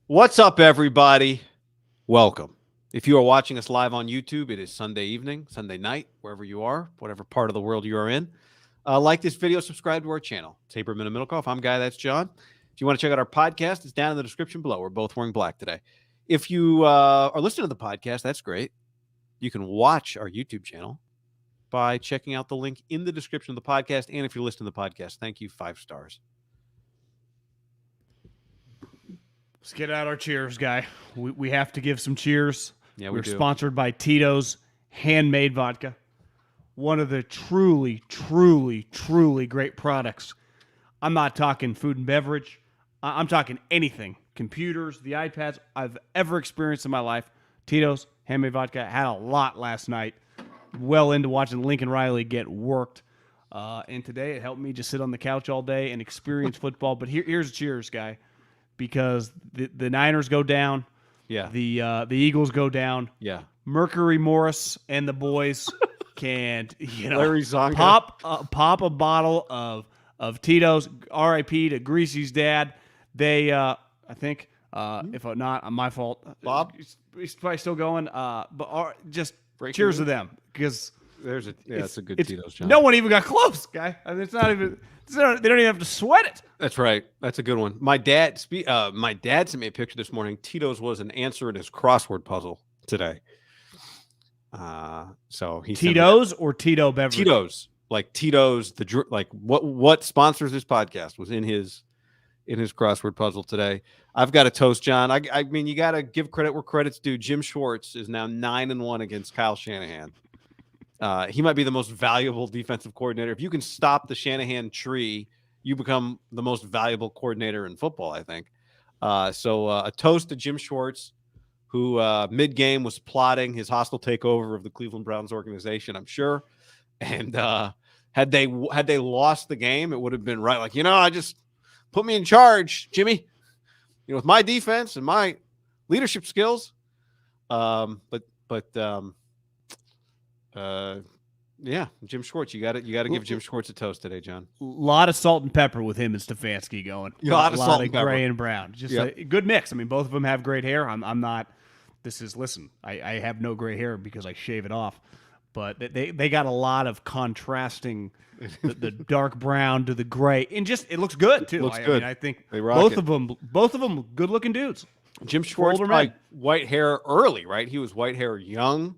What's up, everybody? Welcome. If you are watching us live on YouTube, it is Sunday evening, Sunday night, wherever you are, whatever part of the world you are in. Like this video, subscribe to our channel. It's Haberman and MIDDLEKAUFF. I'm Guy, that's John. If you want to check out our podcast, it's down in the description below. We're both wearing black today. If you are listening to the podcast, that's great. You can watch our YouTube channel by checking out the link in the description of the podcast. And if you're listening to the podcast, thank you, 5 stars. Let's get out our cheers, Guy. We have to give some cheers. Yeah, We're sponsored by Tito's Handmade Vodka. One of the truly great products. I'm not talking food and beverage. I'm talking anything. Computers, the iPads I've ever experienced in my life. Tito's Handmade Vodka. Had a lot last night. Well into watching Lincoln Riley get worked. And today it helped me just sit on the couch all day and experience football. But here's cheers, Guy. Because the Niners go down, Yeah. The Eagles go down, Yeah. Mercury Morris and the boys can Larry Zonga. pop a bottle of Tito's. R.I.P. to Greasy's dad. They I think if not my fault, Bob, he's probably still going. But just Breaking cheers news? to them because it's a good Tito's, John. no one even got close, Guy. I mean, it's not even. They don't even have to sweat it. That's right. That's a good one. My dad sent me a picture this morning. Tito's was an answer in his crossword puzzle today. So he Tito's or Tito beverage? Tito's, like Tito's, like what sponsors this podcast was in his crossword puzzle today. I've got to toast, John. I mean, you got to give credit where credit's due. Jim Schwartz is now 9-1 against Kyle Shanahan. He might be the most valuable defensive coordinator. If you can stop the Shanahan tree, you become the most valuable coordinator in football, I think. So a toast to Jim Schwartz, who mid-game was plotting his hostile takeover of the Cleveland Browns organization, I'm sure. And had they lost the game, it would have been right. Like, I just put me in charge, Jimmy, with my defense and my leadership skills. Yeah, Jim Schwartz. You got to give Jim Schwartz a toast today, John. A lot of salt and pepper with him and Stefanski going. A lot of salt and pepper. Gray and brown. Just a good mix. I mean, both of them have great hair. I'm not. Listen, I have no gray hair because I shave it off. But they got a lot of contrasting, the dark brown to the gray, and just it looks good too. Looks good. I mean, I think they rock both of them, good looking dudes. Jim Schwartz, like white hair early, right? He was white hair young.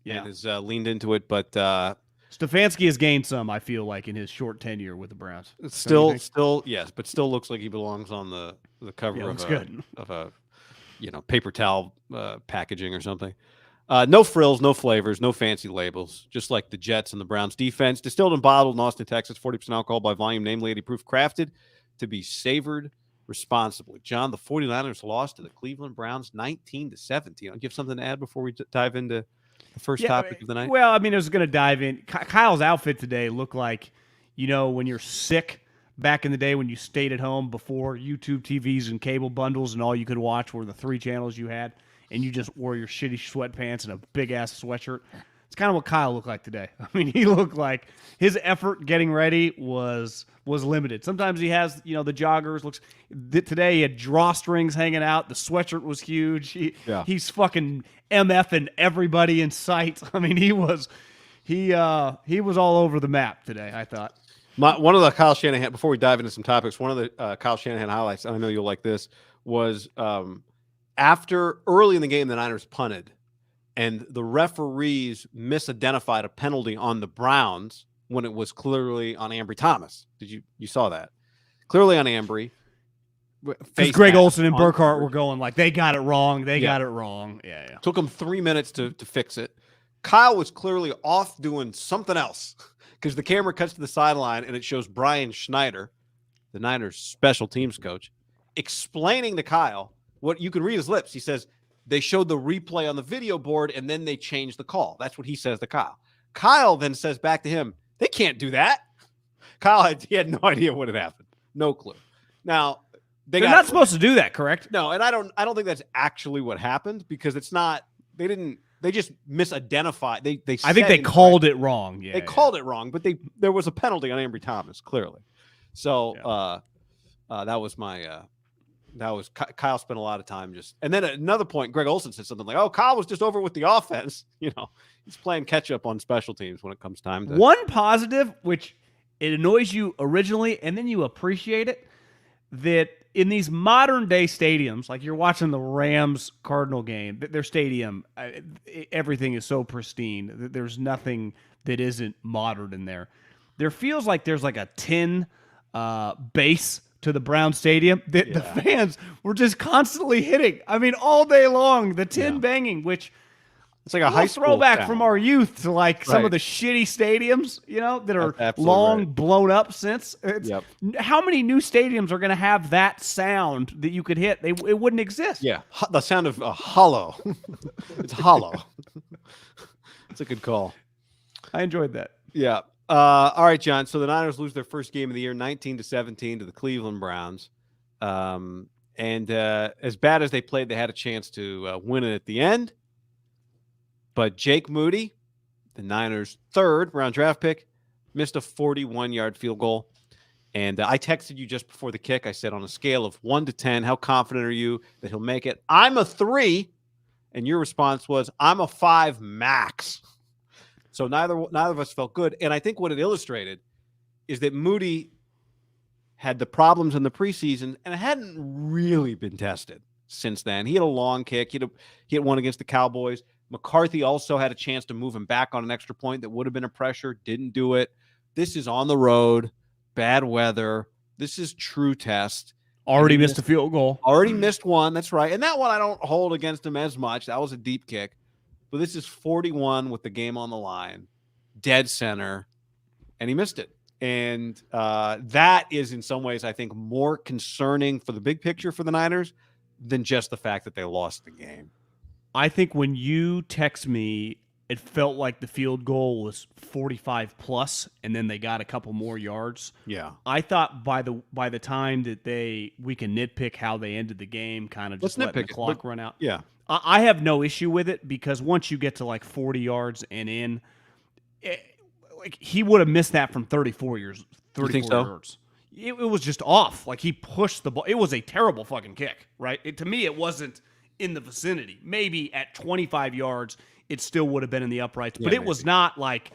Yeah, and has leaned into it, but Stefanski has gained some. I feel like in his short tenure with the Browns, still yes, but still looks like he belongs on the cover of a paper towel packaging or something. No frills, no flavors, no fancy labels. Just like the Jets and the Browns defense, distilled and bottled in Austin, Texas, 40% alcohol by volume, name lady proof, crafted to be savored responsibly. John, the 49ers lost to the Cleveland Browns 19-17. I'll give something to add before we dive into the first topic of the night. Well, I mean, I was going to dive in. Kyle's outfit today looked like, when you're sick back in the day when you stayed at home before YouTube TVs and cable bundles and all you could watch were the 3 channels you had, and you just wore your shitty sweatpants and a big-ass sweatshirt. It's kind of what Kyle looked like today. I mean, he looked like his effort getting ready was limited. Sometimes he has, the joggers. Today he had drawstrings hanging out. The sweatshirt was huge. He's fucking MFing everybody in sight. I mean, he was all over the map today, I thought. One of the Kyle Shanahan, before we dive into some topics, one of the Kyle Shanahan highlights, and I know you'll like this, was after early in the game, the Niners punted. And the referees misidentified a penalty on the Browns when it was clearly on Ambry Thomas. You saw that? Clearly on Ambry. Because Greg Olsen and Burkhardt were going like, they got it wrong. They got it wrong. Yeah. Took them 3 minutes to fix it. Kyle was clearly off doing something else because the camera cuts to the sideline and it shows Brian Schneider, the Niners special teams coach, explaining to Kyle what you can read his lips. He says, they showed the replay on the video board, and then they changed the call. That's what he says to Kyle. Kyle then says back to him, they can't do that. Kyle he had no idea what had happened. No clue. Now, they're not supposed to do that, correct? No, and I don't think that's actually what happened because it's not – they just misidentified. I think they called it wrong. Yeah, they called it wrong, but there was a penalty on Ambry Thomas, clearly. So that was my Kyle spent a lot of time and then at another point, Greg Olsen said something like, "Oh, Kyle was just over with the offense." He's playing catch up on special teams when it comes time to. One positive, which it annoys you originally, and then you appreciate it, that in these modern day stadiums, like you're watching the Rams Cardinal game, their stadium, everything is so pristine. There's nothing that isn't modern in there. There feels like there's like a tin base to the Brown Stadium that the fans were just constantly hitting. I mean, all day long, the tin banging, which it's like a high school throwback from our youth to like some of the shitty stadiums, that are long blown up since. How many new stadiums are going to have that sound that you could hit? It wouldn't exist. Yeah, the sound of a hollow. It's hollow. It's a good call. I enjoyed that. Yeah. All right, John. So the Niners lose their first game of the year, 19-17 to the Cleveland Browns. And as bad as they played, they had a chance to win it at the end. But Jake Moody, the Niners' third-round draft pick, missed a 41-yard field goal. And I texted you just before the kick. I said, on a scale of 1 to 10, how confident are you that he'll make it? I'm a 3. And your response was, I'm a 5 max. So neither of us felt good. And I think what it illustrated is that Moody had the problems in the preseason and it hadn't really been tested since then. He had a long kick. He had one against the Cowboys. McCarthy also had a chance to move him back on an extra point that would have been a pressure. Didn't do it. This is on the road, bad weather. This is true test. Already missed a field goal. Already missed one. That's right. And that one I don't hold against him as much. That was a deep kick. But this is 41 with the game on the line, dead center, and he missed it. And that is in some ways, I think, more concerning for the big picture for the Niners than just the fact that they lost the game. I think when you text me, it felt like the field goal was 45 plus, and then they got a couple more yards. Yeah. I thought by the time that we can nitpick how they ended the game, kind of just letting the clock run out. Yeah. I have no issue with it because once you get to like 40 yards and in, like he would have missed that from 34 yards. It was just off. Like he pushed the ball. It was a terrible fucking kick, right? To me, it wasn't in the vicinity. Maybe at 25 yards, it still would have been in the uprights, but it was not like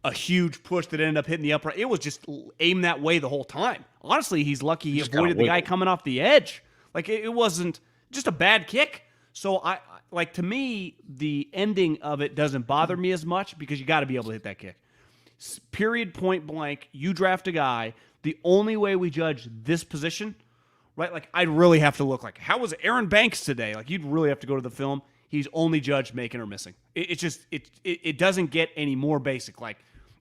a huge push that ended up hitting the upright. It was just aimed that way the whole time. Honestly, he's lucky he avoided the guy coming off the edge. Like it wasn't just a bad kick. So to me, the ending of it doesn't bother me as much because you got to be able to hit that kick. Period, point blank. You draft a guy. The only way we judge this position, right? Like I'd really have to look like, how was Aaron Banks today? Like you'd really have to go to the film. He's only judged making or missing. It doesn't get any more basic. Like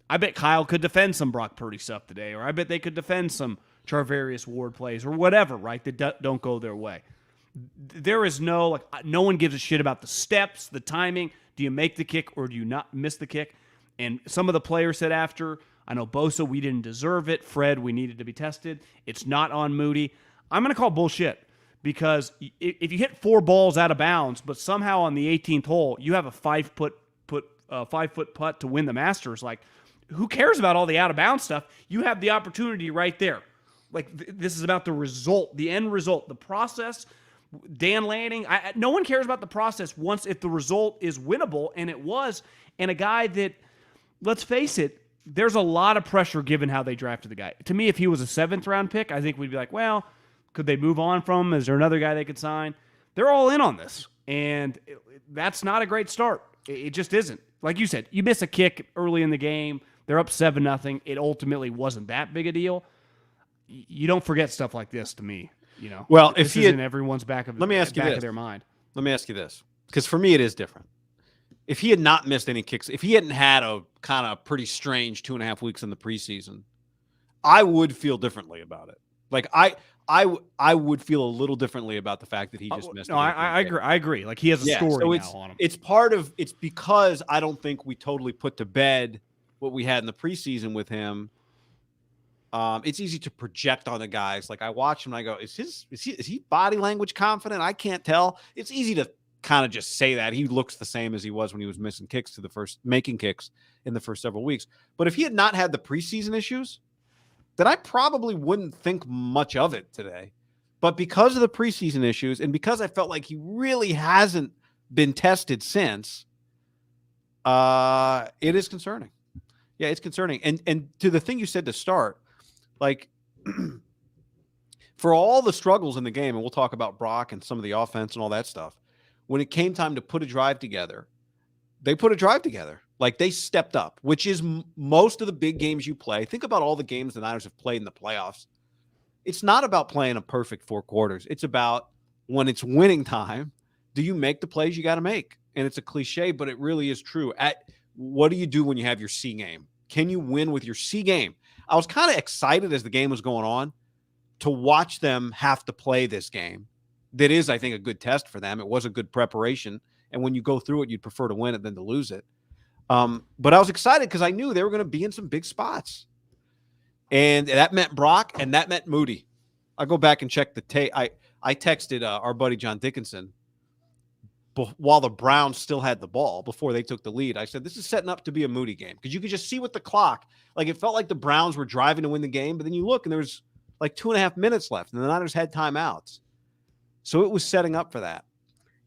I bet Kyle could defend some Brock Purdy stuff today, or I bet they could defend some Charvarius Ward plays or whatever, right? That don't go their way. There is no one gives a shit about the steps, the timing. Do you make the kick or do you not miss the kick? And some of the players said after, I know Bosa, we didn't deserve it. Fred, we needed to be tested. It's not on Moody. I'm going to call bullshit because if you hit 4 balls out of bounds, but somehow on the 18th hole you have a 5 foot putt to win the Masters, like who cares about all the out of bounds stuff? You have the opportunity right there. Like this is about the result, the end result, the process. Dan Lanning, no one cares about the process once if the result is winnable, and it was. And a guy that, let's face it, there's a lot of pressure given how they drafted the guy. To me, if he was a 7th-round pick, I think we'd be like, well, could they move on from him? Is there another guy they could sign? They're all in on this, and that's not a great start. It just isn't. Like you said, you miss a kick early in the game. They're up 7-0. It ultimately wasn't that big a deal. You don't forget stuff like this to me. Well, if he isn't everyone's back of their mind. Let me ask you this, because for me it is different. If he had not missed any kicks, if he hadn't had a kind of pretty strange 2.5 weeks in the preseason, I would feel differently about it. Like I would feel a little differently about the fact that he just missed. No, I agree. Like he has a story now on him. It's because I don't think we totally put to bed what we had in the preseason with him. It's easy to project on the guys. Like I watch him and I go, is he body language confident? I can't tell. It's easy to kind of just say that he looks the same as he was when he was making kicks in the first several weeks. But if he had not had the preseason issues, then I probably wouldn't think much of it today. But because of the preseason issues and because I felt like he really hasn't been tested since, it is concerning. Yeah, it's concerning. And to the thing you said to start, like for all the struggles in the game, and we'll talk about Brock and some of the offense and all that stuff, when it came time to put a drive together, they put a drive together. Like they stepped up, which is most of the big games you play. Think about all the games the Niners have played in the playoffs. It's not about playing a perfect 4 quarters. It's about when it's winning time, do you make the plays you got to make? And it's a cliche, but it really is true. What do you do when you have your C game? Can you win with your C game? I was kind of excited as the game was going on to watch them have to play this game. That is, I think, a good test for them. It was a good preparation. And when you go through it, you'd prefer to win it than to lose it. But I was excited because I knew they were going to be in some big spots. And that meant Brock and that meant Moody. I go back and check the tape. I texted our buddy John Dickinson while the Browns still had the ball before they took the lead. I said, this is setting up to be a Moody game because you could just see with the clock. Like it felt like the Browns were driving to win the game, but then you look and there's like 2.5 minutes left and the Niners had timeouts. So it was setting up for that.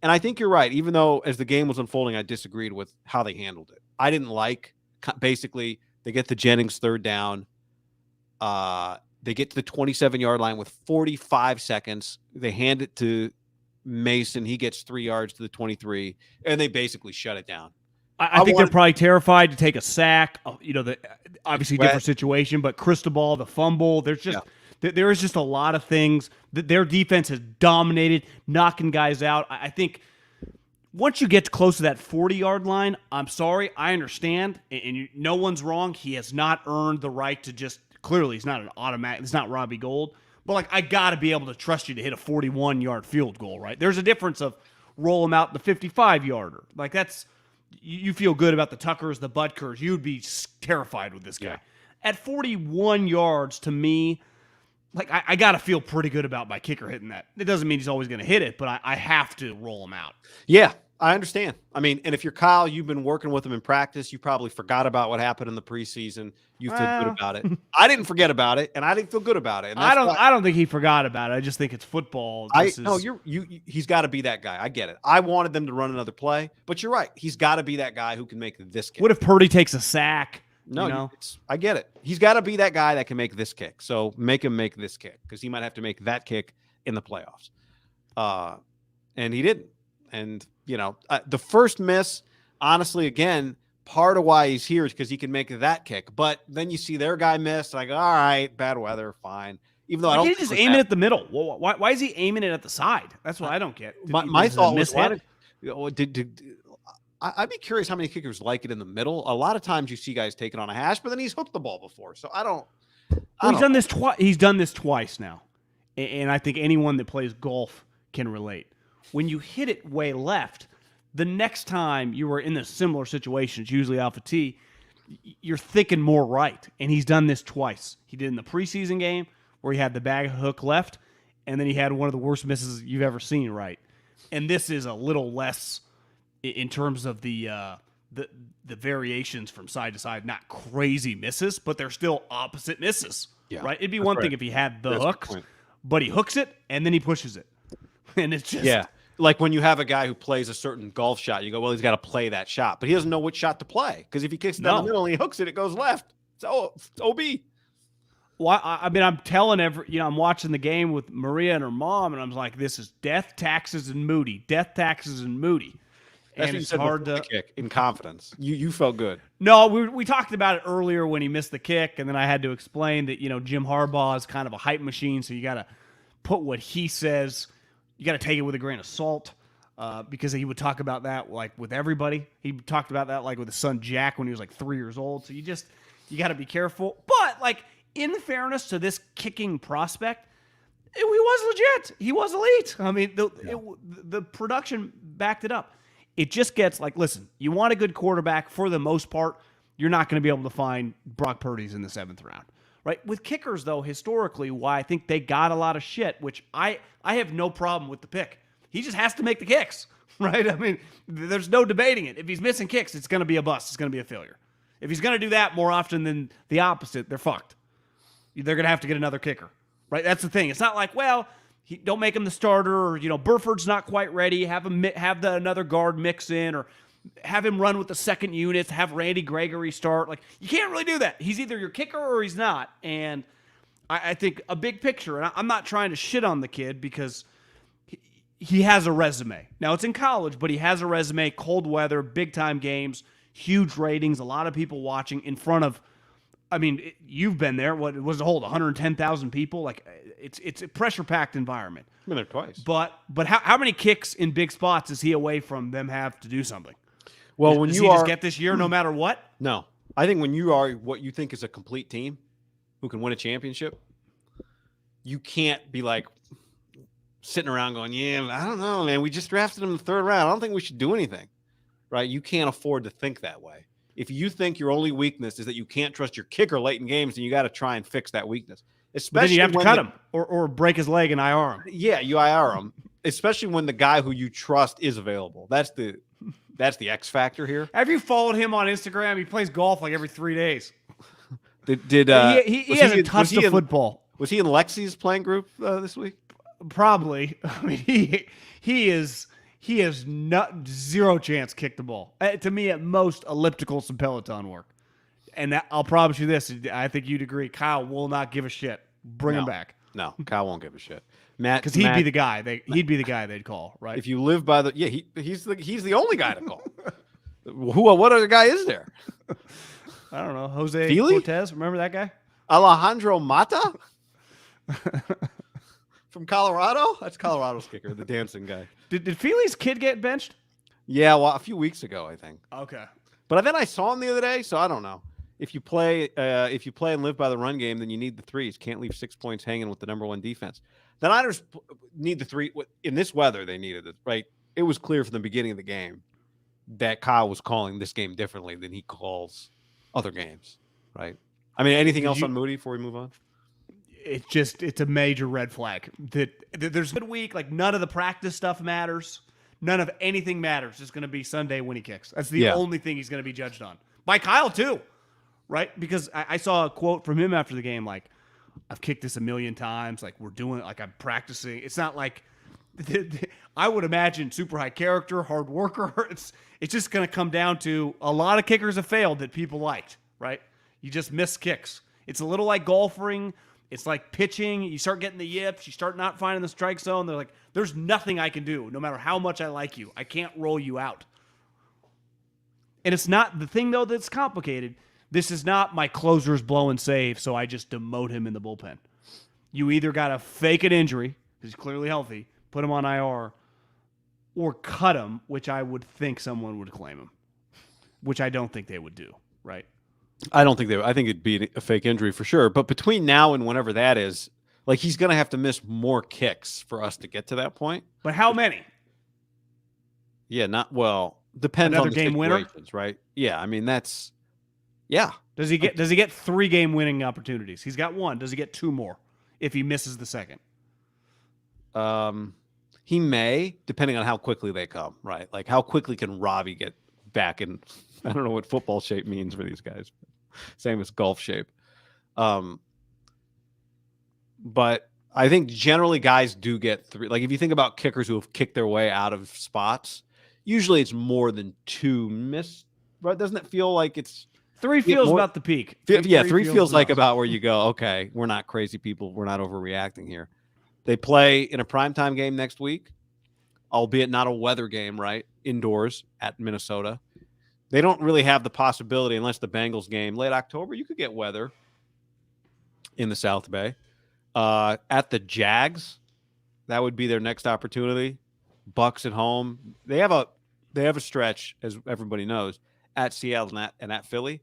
And I think you're right. Even though as the game was unfolding, I disagreed with how they handled it. I didn't like basically they get the Jennings third down. They get to the 27-yard line with 45 seconds. They hand it to Mason. He gets 3 yards to the 23, and they basically shut it down. I think they're probably terrified to take a sack. Obviously different situation, but Cristobal, the fumble. There's just there is just a lot of things that their defense has dominated, knocking guys out. I think once you get close to that 40-yard line, I'm sorry, I understand, and no one's wrong. He has not earned the right to just clearly he's not an automatic. It's not Robbie Gould, but like I got to be able to trust you to hit a 41-yard field goal, right? There's a difference of roll him out the 55-yarder. Like that's you feel good about the Tuckers, the Butkers. You'd be terrified with this guy. At 41 yards, to me, like I got to feel pretty good about my kicker hitting that. It doesn't mean he's always going to hit it, but I have to roll him out. Yeah, I understand. I mean, and if you're Kyle, you've been working with him in practice. You probably forgot about what happened in the preseason. You feel good about it. I didn't forget about it, and I didn't feel good about it. And I don't think he forgot about it. I just think it's football. He's got to be that guy. I get it. I wanted them to run another play, but you're right. He's got to be that guy who can make this kick. What if Purdy takes a sack? No, I get it. He's got to be that guy that can make this kick. So make him make this kick because he might have to make that kick in the playoffs. And he didn't. And, the first miss, honestly, again, part of why he's here is because he can make that kick. But then you see their guy miss. Like, all right, bad weather, fine. Even though I don't. He just aim it at the middle. Well, why is he aiming it at the side? That's what I don't get. My thought was, I'd be curious how many kickers like it in the middle. A lot of times you see guys take it on a hash, but then he's hooked the ball before. So I don't. He's done this twice. He's done this twice now, and I think anyone that plays golf can relate. When you hit it way left, the next time you were in a similar situation, it's usually off a tee, you're thinking more right. And he's done this twice. He did in the preseason game where he had the bag hook left, and then he had one of the worst misses you've ever seen right. And this is a little less in terms of the variations from side to side, not crazy misses, but they're still opposite misses, right? It'd be one thing if he had the hooks, but he hooks it and then he pushes it. And it's just... Like when you have a guy who plays a certain golf shot, you go, well, he's got to play that shot. But he doesn't know which shot to play because if he kicks it down the middle and he hooks it, it goes left. It's OB. Well, I mean, I'm telling I'm watching the game with Maria and her mom, and I'm like, this is death, taxes, and Moody. Death, taxes, and Moody. That's and it's hard to kick in confidence. You felt good. No, we talked about it earlier when he missed the kick, and then I had to explain that Jim Harbaugh is kind of a hype machine, so you got to put what he says. You got to take it with a grain of salt because he would talk about that like with everybody. He talked about that like with his son Jack when he was like 3 years old. So you got to be careful. But like in fairness to this kicking prospect, he was legit. He was elite. I mean, the production backed it up. It just gets like, listen, you want a good quarterback for the most part. You're not going to be able to find Brock Purdy's in the 7th round. Right? With kickers, though, historically, why I think they got a lot of shit, which I have no problem with the pick. He just has to make the kicks, right? I mean, there's no debating it. If he's missing kicks, it's going to be a bust. It's going to be a failure. If he's going to do that more often than the opposite, they're fucked. They're going to have to get another kicker, right? That's the thing. It's not like, well, don't make him the starter, or Burford's not quite ready. Have another guard mix in, or have him run with the second units. Have Randy Gregory start. Like, you can't really do that. He's either your kicker or he's not. And I think a big picture, and I'm not trying to shit on the kid because he has a resume. Now, it's in college, but he has a resume. Cold weather, big time games, huge ratings, a lot of people watching in front of. I mean, you've been there. What was the hold? 110,000 people. Like, it's a pressure-packed environment. I've been there twice. But how many kicks in big spots is he away from them have to do something? Well, does he just get this year no matter what? No, I think when you are what you think is a complete team who can win a championship, you can't be like sitting around going, "Yeah, I don't know, man. We just drafted him in the third round. I don't think we should do anything." Right? You can't afford to think that way. If you think your only weakness is that you can't trust your kicker late in games, then you got to try and fix that weakness. Especially but then you have to cut him or break his leg and IR him. Yeah, you IR him. Especially when the guy who you trust is available. That's the X factor here. Have you followed him on Instagram? He plays golf like every 3 days. He hasn't touched a football. Was he in Lexi's playing group this week? Probably. I mean, he has not zero chance kick the ball. To me, at most, elliptical some Peloton work. And I'll promise you this. I think you'd agree. Kyle will not give a shit. Bring him back. No, Kyle won't give a shit. Matt, because he'd be the guy. He'd be the guy they'd call, right? If you live by he's the only guy to call. What other guy is there? I don't know. Jose Feely? Cortez. Remember that guy? Alejandro Mata from Colorado. That's Colorado's kicker, the dancing guy. Did Feely's kid get benched? Yeah, well, a few weeks ago, I think. Okay. But then I saw him the other day, so I don't know. If you play and live by the run game, then you need the threes. Can't leave 6 points hanging with the number one defense. The Niners need the three. In this weather, they needed it, right? It was clear from the beginning of the game that Kyle was calling this game differently than he calls other games, right? I mean, anything else on Moody before we move on? It's a major red flag. That there's a good week. Like, none of the practice stuff matters. None of anything matters. It's going to be Sunday when he kicks. That's the only thing he's going to be judged on. By Kyle, too. Right? Because I saw a quote from him after the game, like, I've kicked this a million times. Like, we're doing it. Like, I'm practicing. It's not like I would imagine super high character, hard worker. It's just going to come down to a lot of kickers have failed that people liked, right? You just miss kicks. It's a little like golfing. It's like pitching. You start getting the yips. You start not finding the strike zone. They're like, there's nothing I can do, no matter how much I like you. I can't roll you out. And it's not the thing, though, that's complicated. This is not my closer's blowing save, so I just demote him in the bullpen. You either got to fake an injury, because he's clearly healthy, put him on IR, or cut him, which I would think someone would claim him, which I don't think they would do, right? I don't think they would. I think it'd be a fake injury for sure. But between now and whenever that is, like, he's going to have to miss more kicks for us to get to that point. But how many? Yeah, depends Another on the game winner, right? Yeah, I mean that's. Yeah. Does he get 3 game winning opportunities? He's got 1. Does he get 2 more if he misses the second? He may, depending on how quickly they come, right? Like, how quickly can Robbie get back in? I don't know what football shape means for these guys. Same as golf shape. But I think generally guys do get 3. Like, if you think about kickers who have kicked their way out of spots, usually it's more than 2 missed. Right? Doesn't it feel like it's 3 feels about the peak. 3 feels like about where you go, okay, we're not crazy people. We're not overreacting here. They play in a primetime game next week, albeit not a weather game, right? Indoors at Minnesota. They don't really have the possibility, unless the Bengals game, late October, you could get weather in the South Bay. At the Jags, that would be their next opportunity. Bucks at home. They have a stretch, as everybody knows, at Seattle and at Philly.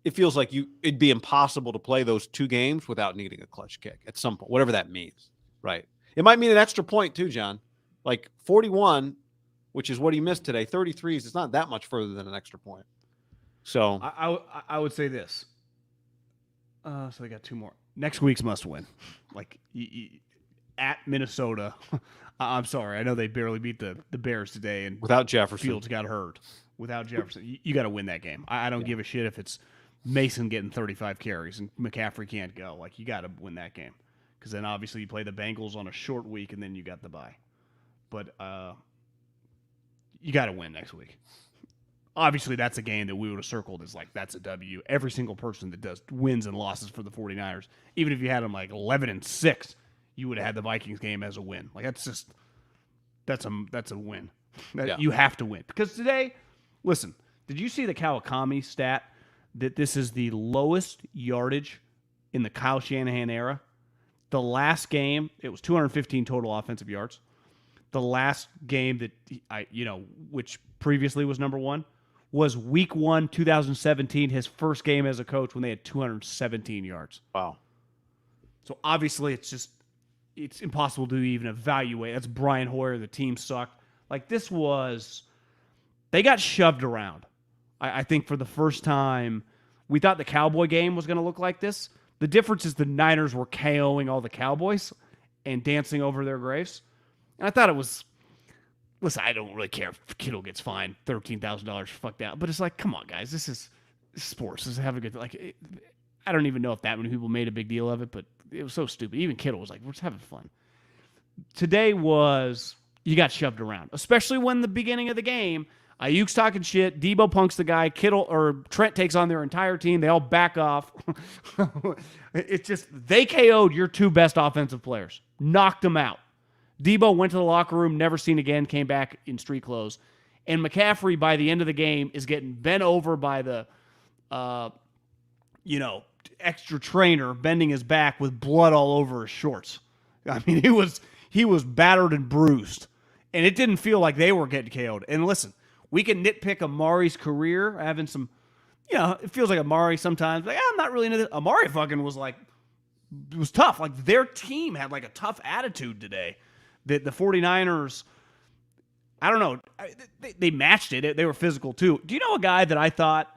It feels like it'd be impossible to play those 2 games without needing a clutch kick at some point, whatever that means, right? It might mean an extra point too, John. Like 41, which is what he missed today, 33s, it's not that much further than an extra point. So I would say this. So they got 2 more. Next week's must win. Like, at Minnesota. I'm sorry. I know they barely beat the Bears today, and without Jefferson, Fields got hurt. Without Jefferson, you got to win that game. I don't give a shit if it's Mason getting 35 carries and McCaffrey can't go. Like, you got to win that game because then obviously you play the Bengals on a short week and then you got the bye. But you got to win next week. Obviously, that's a game that we would have circled as like that's a W. Every single person that does wins and losses for the 49ers, even if you had them like 11-6, you would have had the Vikings game as a win. Like that's a win. You have to win because today. Listen, did you see the Kawakami stat that this is the lowest yardage in the Kyle Shanahan era? The last game, it was 215 total offensive yards. The last game that which previously was number one, was Week 1, 2017, his first game as a coach when they had 217 yards. Wow. So obviously it's impossible to even evaluate. That's Brian Hoyer. The team sucked. Like they got shoved around. I think for the first time, we thought the Cowboy game was going to look like this. The difference is the Niners were KOing all the Cowboys and dancing over their graves. And I thought it was, listen, I don't really care if Kittle gets fined $13,000 fuck that. But it's like, come on, guys. This is sports. This is have a good, I don't even know if that many people made a big deal of it, but it was so stupid. Even Kittle was like, we're just having fun. Today you got shoved around, especially when the beginning of the game, Ayuk's talking shit, Deebo punks the guy, Trent takes on their entire team. They all back off. It's just, they KO'd your two best offensive players, knocked them out. Deebo went to the locker room, never seen again, came back in street clothes. And McCaffrey, by the end of the game, is getting bent over by the, extra trainer, bending his back with blood all over his shorts. I mean, he was battered and bruised. And it didn't feel like they were getting KO'd. And listen, we can nitpick Amari's career, having some, it feels like Amari sometimes. Like, I'm not really into this. Amari fucking was tough. Like, their team had like a tough attitude today. The 49ers, I don't know, they matched it. They were physical too. Do you know a guy that I thought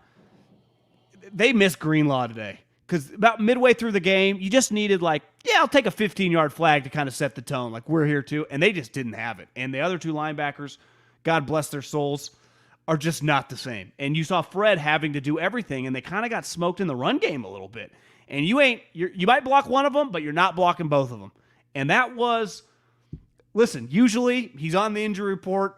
they missed Greenlaw today? Because about midway through the game, you just needed I'll take a 15-yard flag to kind of set the tone. Like, we're here too. And they just didn't have it. And the other two linebackers, God bless their souls, are just not the same. And you saw Fred having to do everything, and they kind of got smoked in the run game a little bit. And you might block one of them, but you're not blocking both of them. And that was... Listen, usually he's on the injury report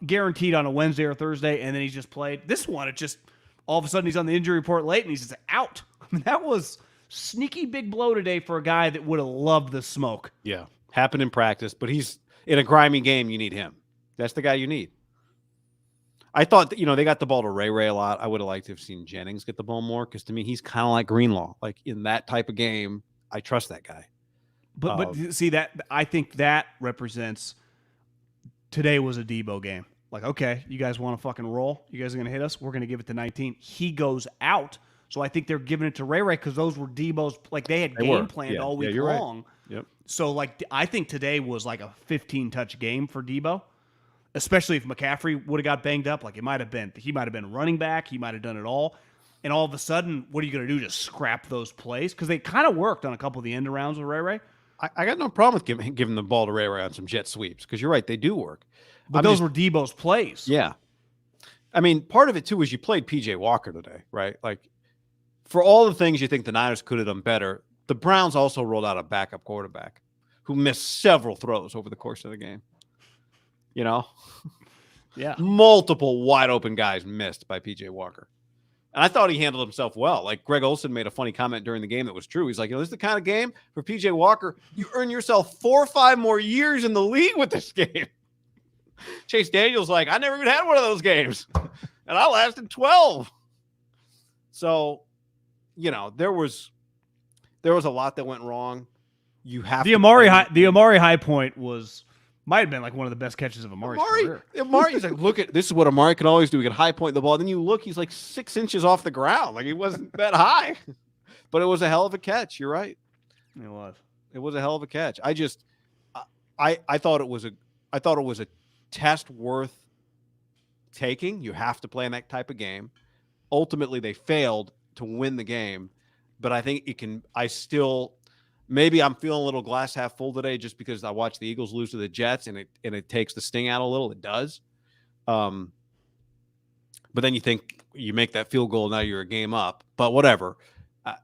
guaranteed on a Wednesday or Thursday, and then he's just played. This one, it just, all of a sudden he's on the injury report late, and he's just out. I mean, that was sneaky big blow today for a guy that would have loved the smoke. Yeah, happened in practice, but he's in a grimy game. You need him. That's the guy you need. I thought, they got the ball to Ray a lot. I would have liked to have seen Jennings get the ball more because to me, he's kind of like Greenlaw. Like in that type of game, I trust that guy. But see that I think that represents today was a Deebo game. Like, okay, you guys want to fucking roll? You guys are going to hit us? We're going to give it to 19. He goes out. So I think they're giving it to Ray because those were Deebo's. Like, they had game planned all week long. Right. Yep. So, I think today was like a 15-touch game for Deebo, especially if McCaffrey would have got banged up. Like, he might have been running back. He might have done it all. And all of a sudden, what are you going to do? Just scrap those plays? Because they kind of worked on a couple of the end arounds with Ray. I got no problem with giving the ball to Ray on some jet sweeps because you're right, they do work. But those were Deebo's plays. Yeah. I mean, part of it, too, is you played P.J. Walker today, right? Like, for all the things you think the Niners could have done better, the Browns also rolled out a backup quarterback who missed several throws over the course of the game. Yeah. Multiple wide open guys missed by P.J. Walker. And I thought he handled himself well. Like Greg Olsen made a funny comment during the game that was true. He's like, this is the kind of game for P.J. Walker, you earn yourself 4 or 5 more years in the league with this game. Chase Daniel's like, I never even had one of those games. And I lasted 12. So, there was a lot that went wrong. You have the Amari high point might have been like one of the best catches of Amari's career. Amari's like, look at this is what Amari can always do. He can high point the ball. Then you look, he's like 6 inches off the ground. Like he wasn't that high, but it was a hell of a catch. You're right. It was. It was a hell of a catch. I thought it was a test worth taking. You have to play in that type of game. Ultimately, they failed to win the game, but I think maybe I'm feeling a little glass half full today just because I watched the Eagles lose to the Jets and it takes the sting out a little. It does. But then you think you make that field goal. Now you're a game up, but whatever.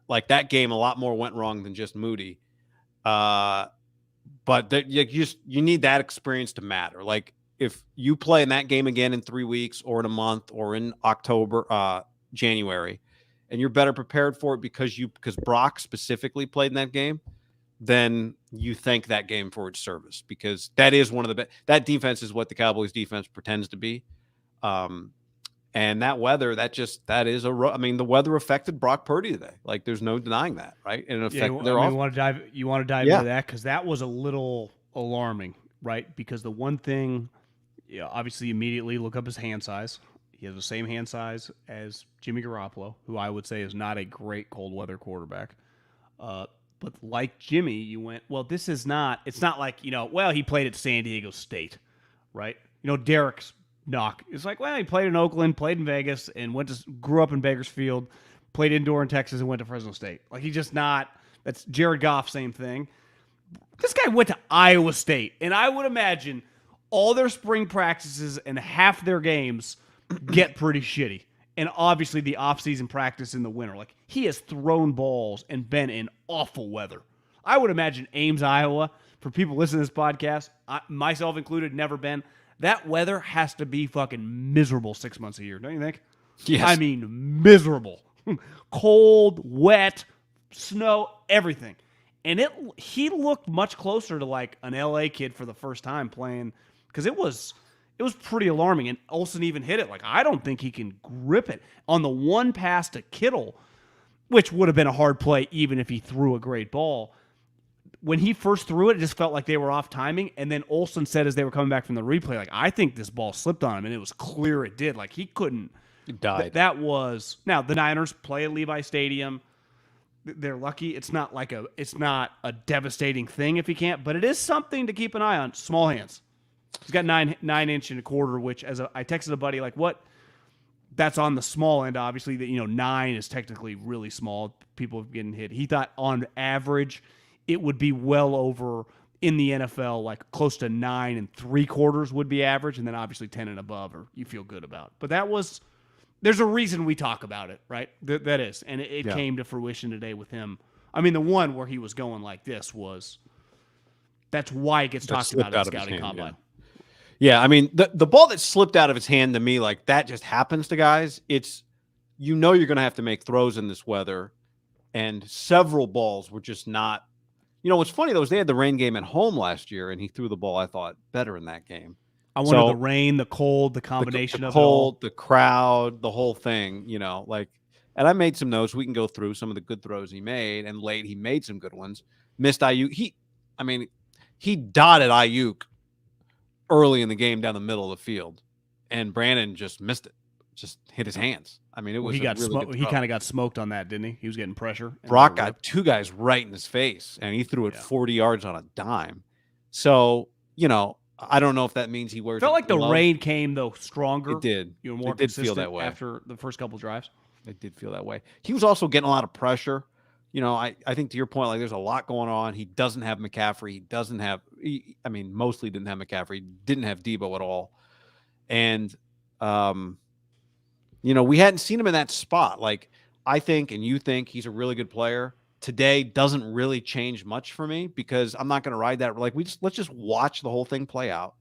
Like that game, a lot more went wrong than just Moody. But you need that experience to matter. Like if you play in that game again in 3 weeks or in a month or in October, January, and you're better prepared for it because Brock specifically played in that game, then you thank that game for its service, because that is one of the best. That defense is what the Cowboys defense pretends to be. And that weather, the weather affected Brock Purdy today. Like there's no denying that, right? And it affected their offense. You want to dive into that, because that was a little alarming, right? Because the one thing, obviously immediately look up his hand size. He has the same hand size as Jimmy Garoppolo, who I would say is not a great cold weather quarterback. But like Jimmy, you went, well, it's not like, he played at San Diego State, right? Derek's knock. It's like, well, he played in Oakland, played in Vegas, and grew up in Bakersfield, played indoor in Texas, and went to Fresno State. Like, he's just not. That's Jared Goff, same thing. This guy went to Iowa State, and I would imagine all their spring practices and half their games get pretty shitty. And obviously the offseason practice in the winter. Like, he has thrown balls and been in awful weather. I would imagine Ames, Iowa, for people listening to this podcast, myself included, never been. That weather has to be fucking miserable 6 months a year, don't you think? Yes. I mean, miserable. Cold, wet, snow, everything. And he looked much closer to like an LA kid for the first time playing, because it was pretty alarming. And Olsen even hit it. Like, I don't think he can grip it. On the one pass to Kittle, which would have been a hard play even if he threw a great ball, when he first threw it, it just felt like they were off timing. And then Olsen said as they were coming back from the replay, like, I think this ball slipped on him, and it was clear it did. Like, he couldn't. He died. Now, the Niners play at Levi Stadium. They're lucky. It's not a devastating thing if he can't, but it is something to keep an eye on. Small hands. He's got 9 inch and a quarter, which I texted a buddy, like, what? That's on the small end, obviously. That 9 is technically really small. People have getting hit. He thought on average it would be well over in the NFL, like close to 9 3/4 would be average, and then obviously 10 and above, or you feel good about. But there's a reason we talk about it, right? That is, and it came to fruition today with him. I mean, the one where he was going like this that's why it gets talked about in scouting combine. Yeah, I mean, the ball that slipped out of his hand, to me, like, that just happens to guys. It's, you're going to have to make throws in this weather, and several balls were just not. What's funny, though, is they had the rain game at home last year, and he threw the ball, I thought, better in that game. I wanted the rain, the cold, the combination of cold, the crowd, the whole thing, and I made some notes. We can go through some of the good throws he made, and late he made some good ones. Missed Ayuk. He dotted Ayuk early in the game down the middle of the field, and Brandon just missed it. Just hit his hands. I mean, it was he kind of got smoked on that, didn't he? He was getting pressure. Brock got two guys right in his face, and he threw it 40 yards on a dime. So, I don't know if that means he wears. Felt like the rain came though stronger. It did. You were more consistent feel that way after the first couple drives. It did feel that way. He was also getting a lot of pressure. I think to your point, like, there's a lot going on. He doesn't have McCaffrey. He doesn't have. Mostly didn't have McCaffrey. He didn't have Deebo at all, and we hadn't seen him in that spot. Like, I think, and you think, he's a really good player. Today doesn't really change much for me, because I'm not going to ride that. Like, let's just watch the whole thing play out.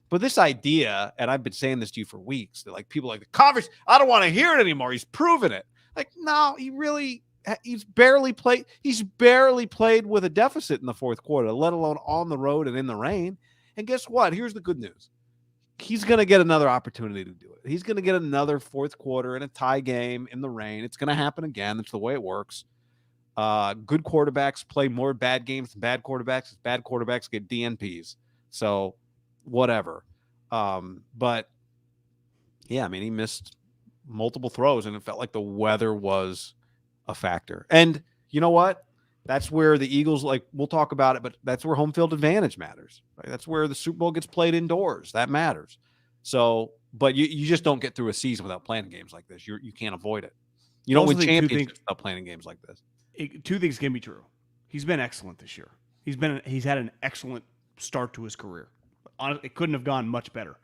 But this idea, and I've been saying this to you for weeks, that like people like the conference, I don't want to hear it anymore. He's proven it. Like, no, he's barely played with a deficit in the fourth quarter, let alone on the road and in the rain. And guess what? Here's the good news. He's going to get another opportunity to do it. He's going to get another fourth quarter in a tie game in the rain. It's going to happen again. That's the way it works. Good quarterbacks play more bad games than bad quarterbacks. Bad quarterbacks get DNPs. So whatever. But yeah, he missed multiple throws, and it felt like the weather was a factor. And you know what? That's where the Eagles, like, we'll talk about it, but that's where home field advantage matters. Right? That's where the Super Bowl gets played indoors. That matters. So, but you just don't get through a season without playing games like this. You can't avoid it. You don't win championships without playing games like this. Two things can be true. He's been excellent this year. He's had an excellent start to his career. It couldn't have gone much better.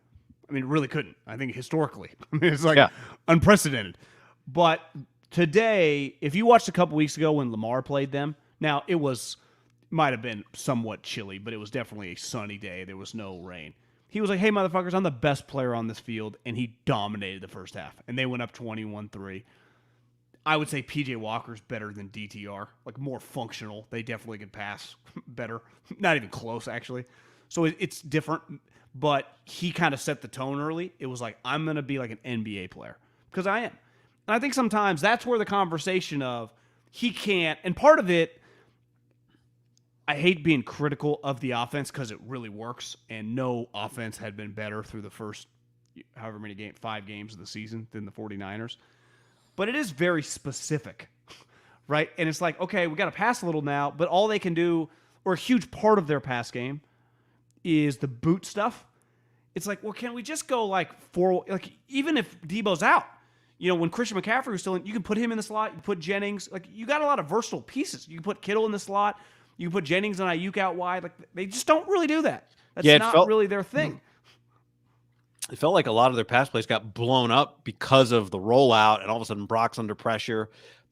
It really couldn't. I think historically, it's like unprecedented. But today, if you watched a couple weeks ago when Lamar played them, now it was Might have been somewhat chilly, but it was definitely a sunny day. There was no rain. He was like, hey, motherfuckers, I'm the best player on this field, and he dominated the first half. And they went up 21-3. I would say P.J. Walker's better than DTR, like more functional. They definitely can pass better. Not even close, actually. So it's different, but he kind of set the tone early. It was like, I'm going to be like an NBA player, because I am. And I think sometimes that's where the conversation of he can't, and part of it, I hate being critical of the offense because it really works, and no offense had been better through the first however many 5 games of the season than the 49ers. But it is very specific, right? And it's like, okay, we got to pass a little now, but all they can do, or a huge part of their pass game, is the boot stuff. It's like, well, can we just go like even if Deebo's out, when Christian McCaffrey was still in, you can put him in the slot, you put Jennings, like you got a lot of versatile pieces. You can put Kittle in the slot, you can put Jennings and Ayuk out wide. Like they just don't really do that. That's not really their thing. It felt like a lot of their pass plays got blown up because of the rollout, and all of a sudden Brock's under pressure.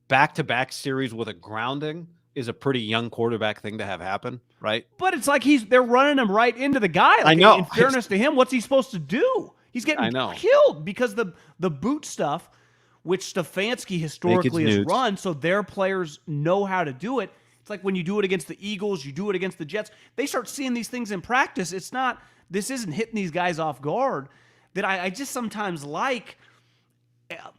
Back-to-back series with a grounding is a pretty young quarterback thing to have happen, right? But it's like they're running him right into the guy. Like, I know. In fairness to him, what's he supposed to do? He's getting killed because the boot stuff, which Stefanski historically has run, so their players know how to do it. It's like when you do it against the Eagles, you do it against the Jets. They start seeing these things in practice. This isn't hitting these guys off guard. That I just sometimes like.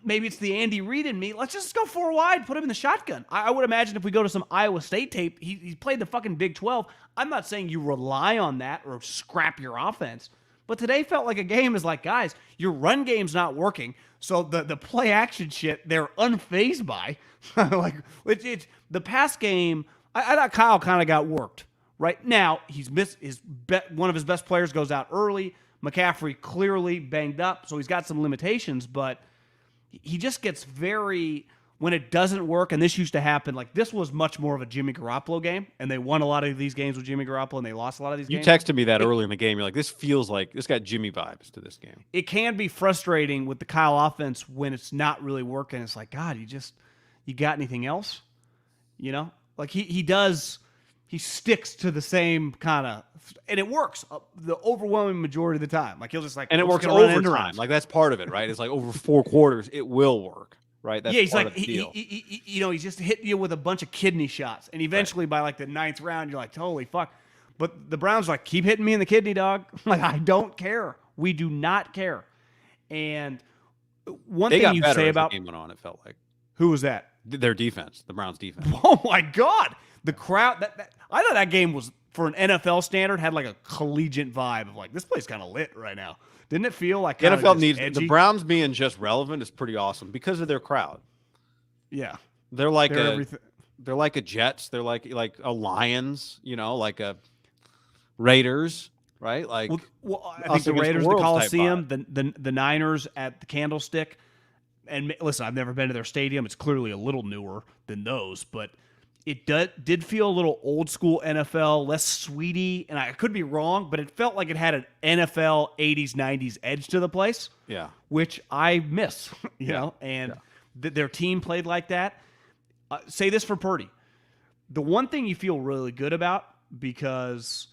Maybe it's the Andy Reid in me. Let's just go 4 wide, put him in the shotgun. I would imagine if we go to some Iowa State tape, he played the fucking Big 12. I'm not saying you rely on that or scrap your offense, but today felt like a game is like, guys, your run game's not working, so the play action shit they're unfazed by. Like it's the pass game. I thought Kyle kind of got worked. Right now, he's missed one of his best players goes out early. McCaffrey clearly banged up, so he's got some limitations, but he just gets when it doesn't work, and this used to happen, like this was much more of a Jimmy Garoppolo game, and they won a lot of these games with Jimmy Garoppolo, and they lost a lot of these games. You texted me that early in the game. You're like, this feels like this got Jimmy vibes to this game. It can be frustrating with the Kyle offense when it's not really working. It's like, God, you got anything else? Like he sticks to the same kind of, and it works the overwhelming majority of the time. Like he'll just like, and it works overtime. Like that's part of it, right? It's like over 4 quarters, it will work, right? That's he's part like, of the deal. He's just hitting you with a bunch of kidney shots, and eventually by like the 9th round, you're like, holy fuck. But the Browns are like, keep hitting me in the kidney, dog. Like I don't care. We do not care. And one thing you say about the game went on, it felt like. Who was that? Their defense, the Browns defense. Oh my God. The crowd, I thought that game was, for an NFL standard, had like a collegiate vibe of like, this place kind of lit right now. Didn't it feel like the NFL needs edgy? The Browns being just relevant is pretty awesome because of their crowd. Yeah, they're like a Jets. They're like a Lions. Like a Raiders, right? Like, well I think the Raiders, the Coliseum, the Niners at the Candlestick. And listen, I've never been to their stadium. It's clearly a little newer than those, but it did feel a little old school NFL, less sweetie, and I could be wrong, but it felt like it had an NFL 80s, 90s edge to the place. Yeah. Which I miss, and their team played like that. Say this for Purdy. The one thing you feel really good about, because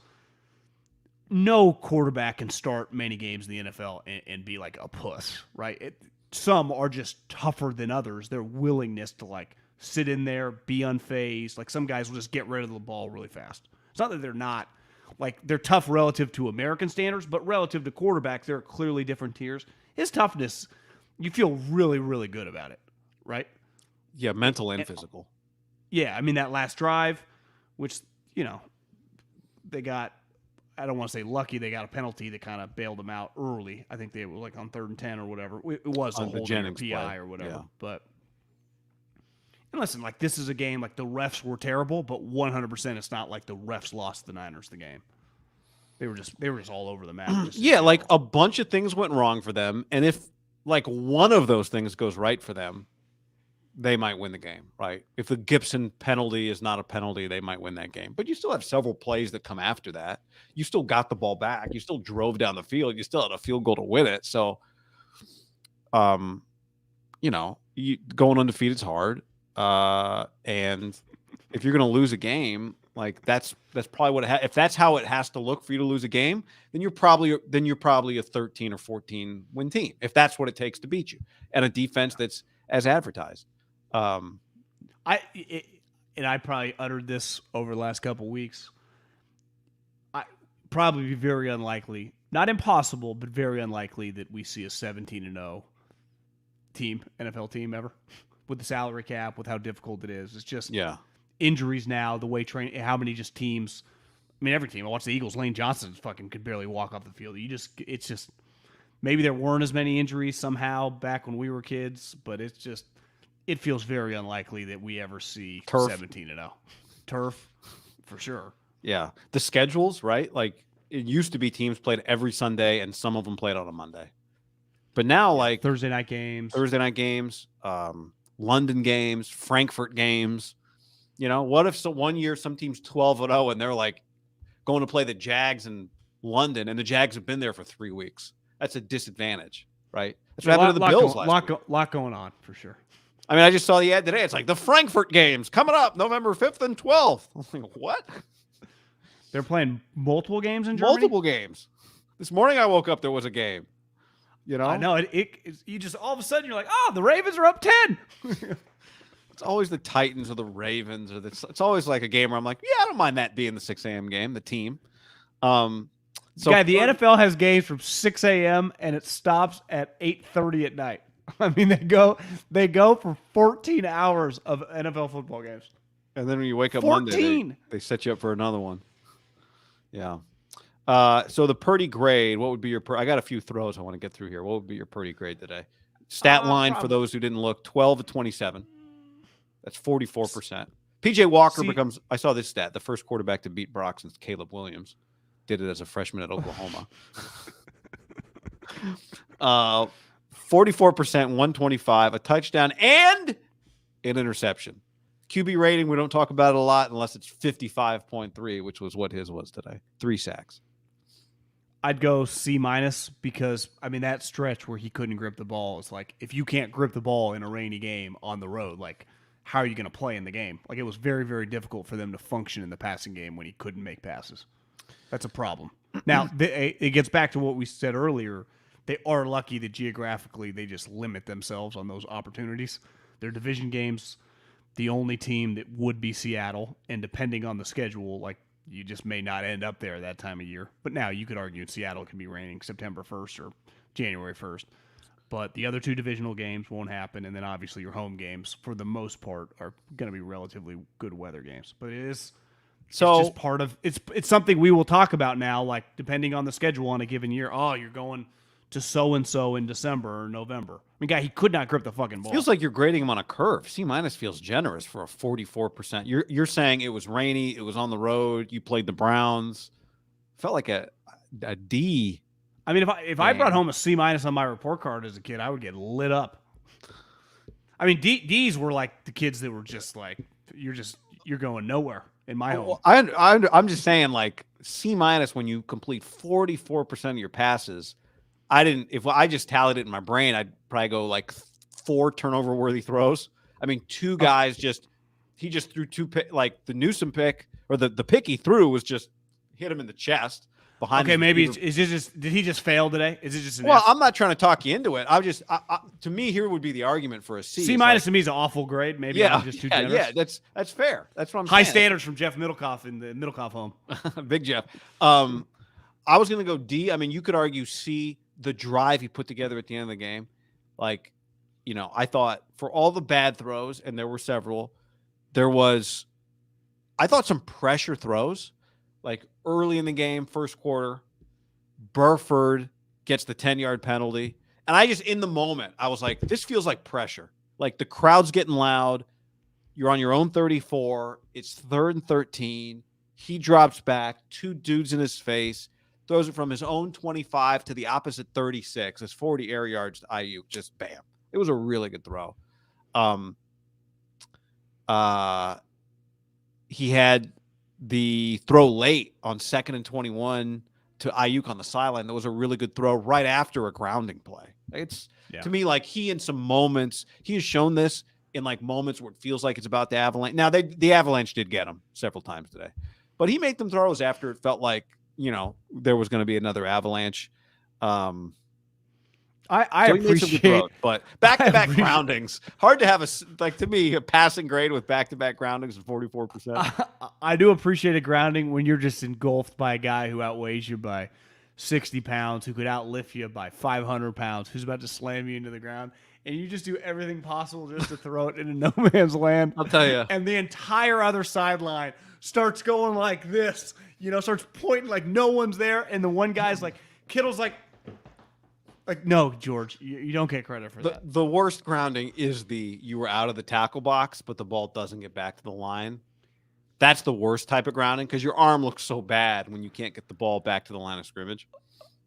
no quarterback can start many games in the NFL and be like a puss, right? Some are just tougher than others. Their willingness to like sit in there, be unfazed. Like some guys will just get rid of the ball really fast. It's not that they're not, like they're tough relative to American standards, but relative to quarterbacks, they're clearly different tiers. His toughness, you feel really, really good about it, right? Yeah, mental and physical. Yeah, I mean that last drive, which, they got, I don't want to say lucky, they got a penalty that kind of bailed them out early. I think they were like on 3rd and 10 or whatever. It was a holding or PI or whatever, but... And listen, like this is a game, like the refs were terrible, but 100% it's not like the refs lost the Niners the game. They were just all over the map. Yeah, like a bunch of things went wrong for them, and if like one of those things goes right for them, they might win the game, right? If the Gibson penalty is not a penalty, they might win that game. But you still have several plays that come after that. You still got the ball back. You still drove down the field. You still had a field goal to win it. So, going undefeated is hard. And if you're going to lose a game, Like that's probably what if that's how it has to look for you to lose a game, then you're probably a 13 or 14 win team if that's what it takes to beat you, and a defense that's as advertised. I probably uttered this over the last couple of weeks. I probably be very unlikely, not impossible, but very unlikely that we see a 17-0 team, NFL team ever, with the salary cap, with how difficult it is. It's just injuries now, the way how many just teams. I mean, every team. I watch the Eagles. Lane Johnson fucking could barely walk off the field. It's just maybe there weren't as many injuries somehow back when we were kids, but it feels very unlikely that we ever see 17-0 turf for sure. Yeah, the schedules, right? Like it used to be teams played every Sunday, and some of them played on a Monday. But now, like Thursday night games, London games, Frankfurt games. You know, what if one year some team's 12-0 and they're like going to play the Jags in London, and the Jags have been there for 3 weeks? That's a disadvantage, right? That's what happened to the Bills last week. Lot going on for sure. I mean, I just saw the ad today. It's like the Frankfurt games coming up November 5th and 12th. I'm like, what? They're playing multiple games in Germany? Multiple games. This morning I woke up, there was a game. You know? I know. You just all of a sudden you're like, oh, the Ravens are up 10. It's always the Titans or the Ravens. It's always like a game where I'm like, yeah, I don't mind that being the 6 a.m. game, the team. The NFL has games from 6 a.m. and it stops at 8:30 at night. I mean, they go for 14 hours of NFL football games. And then when you wake up 14. Monday, they set you up for another one. Yeah. So the Purdy grade, what would be your I got a few throws I want to get through here. What would be your Purdy grade today? Stat line for those who didn't look, 12 to 27. That's 44%. PJ Walker becomes, I saw this stat, the first quarterback to beat Brock since Caleb Williams. Did it as a freshman at Oklahoma. 44%, 125, a touchdown, and an interception. QB rating, we don't talk about it a lot unless it's 55.3, which was what his was today. 3 sacks. I'd go C- because, I mean, that stretch where he couldn't grip the ball is like, if you can't grip the ball in a rainy game on the road, like, how are you going to play in the game? Like, it was very, very difficult for them to function in the passing game when he couldn't make passes. That's a problem. Now, it gets back to what we said earlier. They are lucky that geographically they just limit themselves on those opportunities. Their division games, the only team that would be Seattle, and depending on the schedule, like, you just may not end up there that time of year. But now you could argue Seattle can be raining September 1st or January 1st. But the other 2 divisional games won't happen, and then obviously your home games, for the most part, are going to be relatively good weather games. But it's just part of it's something we will talk about now. Like, depending on the schedule on a given year, you're going to so and so in December or November. I mean, he could not grip the fucking ball. Feels like you're grading him on a curve. C- feels generous for a 44%. You're saying it was rainy, it was on the road, you played the Browns. Felt like a D. I mean, if I brought home a C- on my report card as a kid, I would get lit up. I mean, D's were like the kids that were just like, you're going nowhere in my home. I'm just saying, like, C- when you complete 44% of your passes. If I just tallied it in my brain, I'd probably go like 4 turnover worthy throws. I mean, 2 guys he just threw 2 like the Newsom pick, or the pick he threw was just hit him in the chest. Behind. Okay, maybe did he just fail today? Is it just an F? I'm not trying to talk you into it. To me, here would be the argument for a C. C- to me is an awful grade. Maybe I'm just too generous. Yeah, that's fair. That's what I'm saying. High saying. standards from Jeff Middlekoff in the Middlekoff home. Big Jeff. I was going to go D. I mean, you could argue C, the drive he put together at the end of the game. Like, you know, I thought for all the bad throws, and there were several, I thought some pressure throws. Like early in the game, first quarter, Burford gets the 10-yard penalty. And I just, in the moment, I was like, this feels like pressure. Like the crowd's getting loud. You're on your own 34. It's 3rd and 13. He drops back, 2 dudes in his face, throws it from his own 25 to the opposite 36. It's 40 air yards to IU. Just bam. It was a really good throw. He had the throw late on 2nd and 21 to Ayuk on the sideline. That was a really good throw right after a grounding play. To me, like, he in some moments, he has shown this in like moments where it feels like it's about the Avalanche. Now the Avalanche did get him several times today, but he made them throws after it felt like, there was going to be another Avalanche. I appreciate, but back-to-back groundings. Hard to have to me, a passing grade with back-to-back groundings of 44%. I do appreciate a grounding when you're just engulfed by a guy who outweighs you by 60 pounds, who could outlift you by 500 pounds, who's about to slam you into the ground, and you just do everything possible just to throw it into no man's land. I'll tell you. And the entire other sideline starts going like this, starts pointing like no one's there, and the one guy's like, Kittle's like, no, George, you don't get credit for that. The worst grounding is you were out of the tackle box, but the ball doesn't get back to the line. That's the worst type of grounding because your arm looks so bad when you can't get the ball back to the line of scrimmage.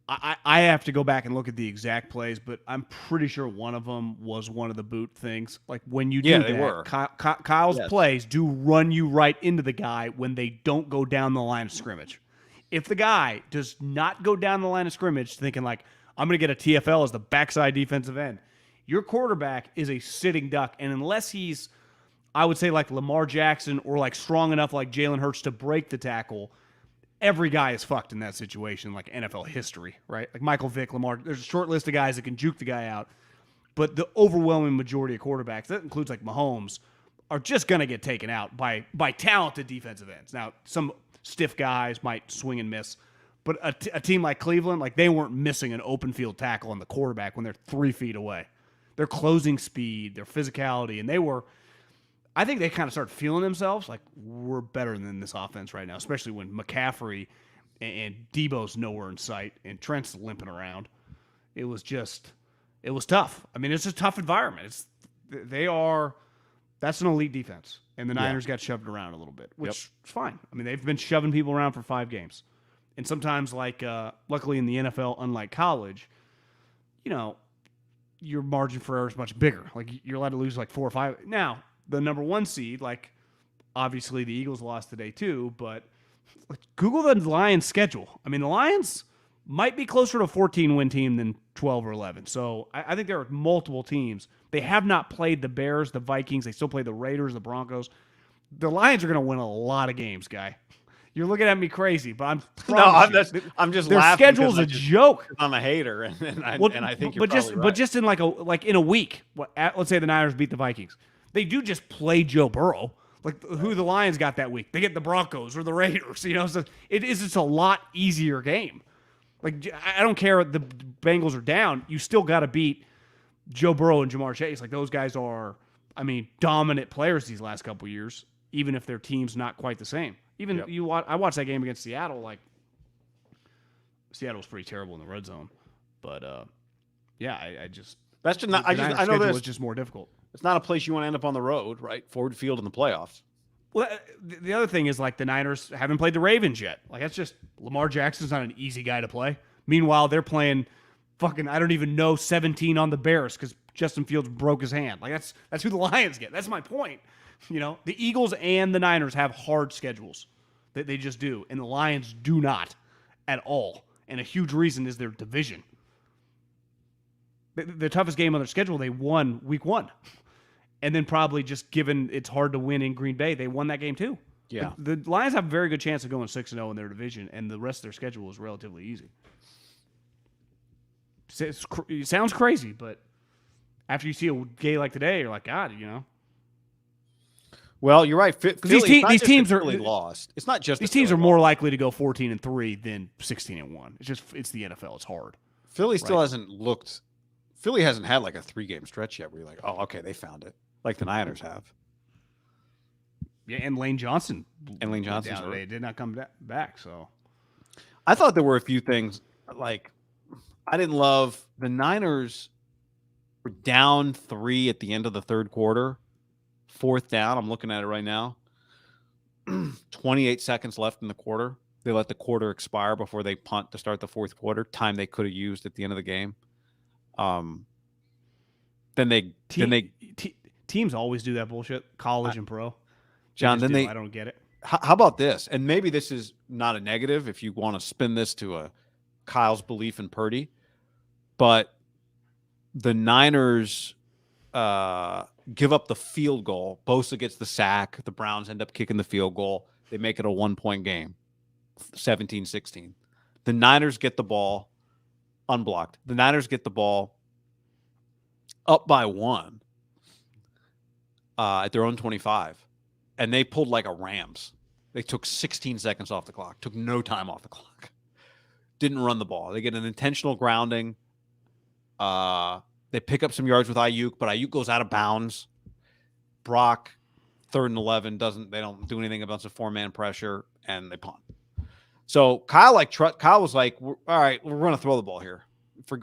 I have to go back and look at the exact plays, but I'm pretty sure one of them was one of the boot things. Like when you do that, they were. Kyle's plays do run you right into the guy when they don't go down the line of scrimmage. If the guy does not go down the line of scrimmage thinking like, I'm going to get a TFL as the backside defensive end, your quarterback is a sitting duck. And unless he's, I would say, like Lamar Jackson or like strong enough like Jalen Hurts to break the tackle, every guy is fucked in that situation, like NFL history, right? Like Michael Vick, Lamar, there's a short list of guys that can juke the guy out. But the overwhelming majority of quarterbacks, that includes like Mahomes, are just going to get taken out by talented defensive ends. Now, some stiff guys might swing and miss. But a team like Cleveland, like they weren't missing an open field tackle on the quarterback when they're 3 feet away. Their closing speed, their physicality, and I think they kind of started feeling themselves like we're better than this offense right now, especially when McCaffrey and Deebo's nowhere in sight and Trent's limping around. It was tough. I mean, it's a tough environment. That's an elite defense, and the Niners got shoved around a little bit, which is fine. I mean, they've been shoving people around for 5 games. And sometimes, luckily in the NFL, unlike college, your margin for error is much bigger. Like, you're allowed to lose 4 or 5. Now, the number 1 seed, obviously the Eagles lost today too, but Google the Lions' schedule. I mean, the Lions might be closer to a 14-win team than 12 or 11. So I think there are multiple teams. They have not played the Bears, the Vikings. They still play the Raiders, the Broncos. The Lions are going to win a lot of games, guy. You're looking at me crazy, but I'm just their laughing. Their schedule's a joke. I'm a hater, and I think you're probably right. But just in in a week, let's say the Niners beat the Vikings, they do just play Joe Burrow. Like who the Lions got that week? They get the Broncos or the Raiders. So it is just a lot easier game. Like I don't care the Bengals are down, you still got to beat Joe Burrow and Jamar Chase. Like those guys are, dominant players these last couple of years, even if their team's not quite the same. I watched that game against Seattle. Seattle was pretty terrible in the red zone, but I just that's just not. I know this was just more difficult. It's not a place you want to end up on the road, right? Ford Field in the playoffs. Well, the other thing is the Niners haven't played the Ravens yet. That's just Lamar Jackson's not an easy guy to play. Meanwhile, they're playing I don't even know 17 on the Bears because Justin Fields broke his hand. That's who the Lions get. That's my point. The Eagles and the Niners have hard schedules. They just do. And the Lions do not at all. And a huge reason is their division. The toughest game on their schedule, they won week 1. And then probably just given it's hard to win in Green Bay, they won that game too. Yeah. The Lions have a very good chance of going 6-0 in their division, and the rest of their schedule is relatively easy. It sounds crazy, but after you see a game like today, you're like, God, Well, you're right. These teams are really lost. It's not just these teams are more likely to go 14-3 than 16-1. It's the NFL. It's hard. Philly still hasn't looked. Philly hasn't had a 3-game stretch yet where you're like, oh, okay, they found it, like the Niners have. Yeah, and Lane Johnson. They did not come back. So I thought there were a few things I didn't love. The Niners were down 3 at the end of the third quarter. 4th down. I'm looking at it right now. 28 seconds left in the quarter. They let the quarter expire before they punt to start the fourth quarter. Time they could have used at the end of the game. Teams always do that bullshit. College and pro. John, I don't get it. How about this? And maybe this is not a negative if you want to spin this to a Kyle's belief in Purdy, but the Niners give up the field goal. Bosa gets the sack. The Browns end up kicking the field goal. They make it a 1-point game, 17-16. The Niners get the ball unblocked. The Niners get the ball up by 1 at their own 25, and they pulled like a Rams. They took 16 seconds off the clock, took no time off the clock, didn't run the ball. They get an intentional grounding. They pick up some yards with Ayuk, but Ayuk goes out of bounds. Brock, 3rd and 11, they don't do anything about the 4-man pressure, and they punt. So Kyle was like, all right, we're going to throw the ball here.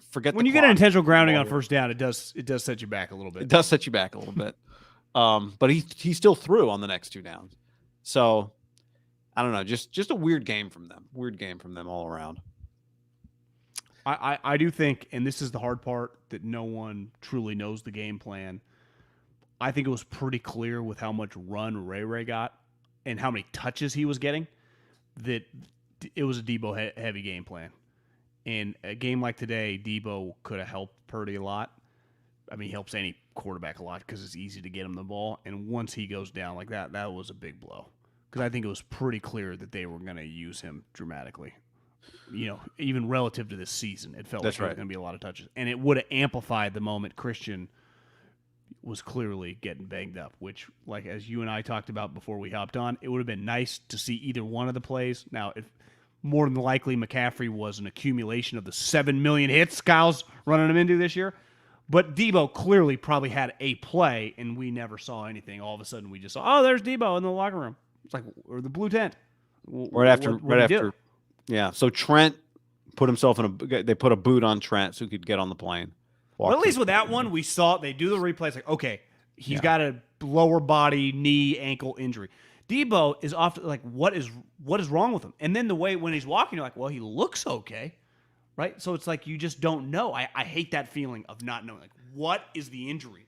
Forget when you get an intentional grounding on first down, it does set you back a little bit. It does set you back a little bit. But he still threw on the next 2 downs. So I don't know, just a weird game from them. Weird game from them all around. I do think, and this is the hard part, that no one truly knows the game plan. I think it was pretty clear with how much run Ray got and how many touches he was getting that it was a Deebo heavy game plan. In a game like today, Deebo could have helped Purdy a lot. I mean, he helps any quarterback a lot because it's easy to get him the ball. And once he goes down like that, that was a big blow. Because I think it was pretty clear that they were going to use him dramatically. You know, even relative to this season, it felt like there was going to be a lot of touches. And it would have amplified the moment Christian was clearly getting banged up, which, like as you and I talked about before we hopped on, it would have been nice to see either one of the plays. Now, if more than likely McCaffrey was an accumulation of the 7 million hits Kyle's running him into this year. But Deebo clearly probably had a play, and we never saw anything. All of a sudden, we just saw, oh, there's Deebo in the locker room. It's like, or the blue tent. Right after. Yeah. So Trent put himself they put a boot on Trent so he could get on the plane. Well, at least with that one, we saw they do the replays. Like, okay, he's got a lower body, knee, ankle injury. Deebo is often like, what is wrong with him? And then the way when he's walking, you're like, well, he looks okay. Right? So it's like you just don't know. I hate that feeling of not knowing. Like, what is the injury?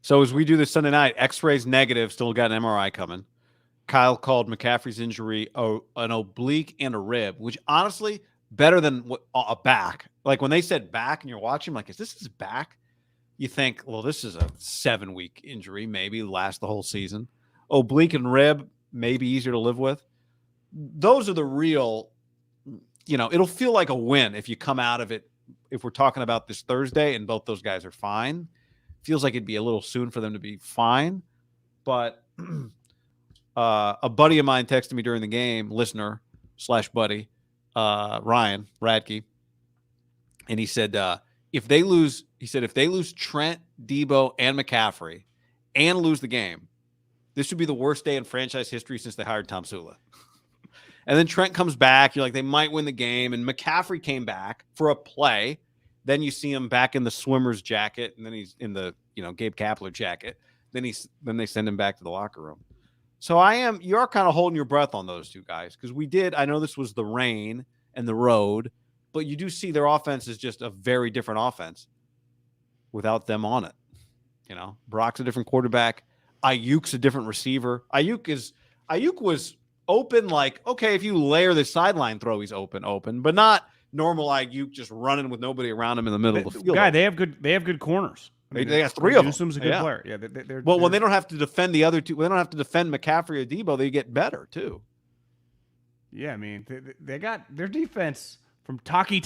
So as we do this Sunday night, X-rays negative, still got an MRI coming. Kyle called McCaffrey's injury an oblique and a rib, which honestly, better than a back. Like when they said back and you're watching, like, is this his back? You think, well, this is a 7-week injury, maybe last the whole season. Oblique and rib, maybe easier to live with. Those are the real, it'll feel like a win if you come out of it. If we're talking about this Thursday and both those guys are fine, feels like it'd be a little soon for them to be fine. But a buddy of mine texted me during the game, listener/buddy, Ryan Radke, and he said, if they lose Trent, Deebo, and McCaffrey and lose the game, this would be the worst day in franchise history since they hired Tom Sula. And then Trent comes back. You're like, they might win the game. And McCaffrey came back for a play. Then you see him back in the swimmer's jacket, and then he's in the Gabe Kapler jacket. Then they send him back to the locker room. So you are kind of holding your breath on those two guys because I know this was the rain and the road, but you do see their offense is just a very different offense without them on it. Brock's a different quarterback. Ayuk's a different receiver. Ayuk was open, like, okay, if you layer the sideline throw, he's open, but not normal Ayuk just running with nobody around him in the middle of the field. Guy, they have good corners. I mean, they got 3 of them. Newsom's a good player. Yeah, they're when they don't have to defend the other two, when they don't have to defend McCaffrey or Deebo, they get better too. Yeah, I mean, they got their defense from Taki.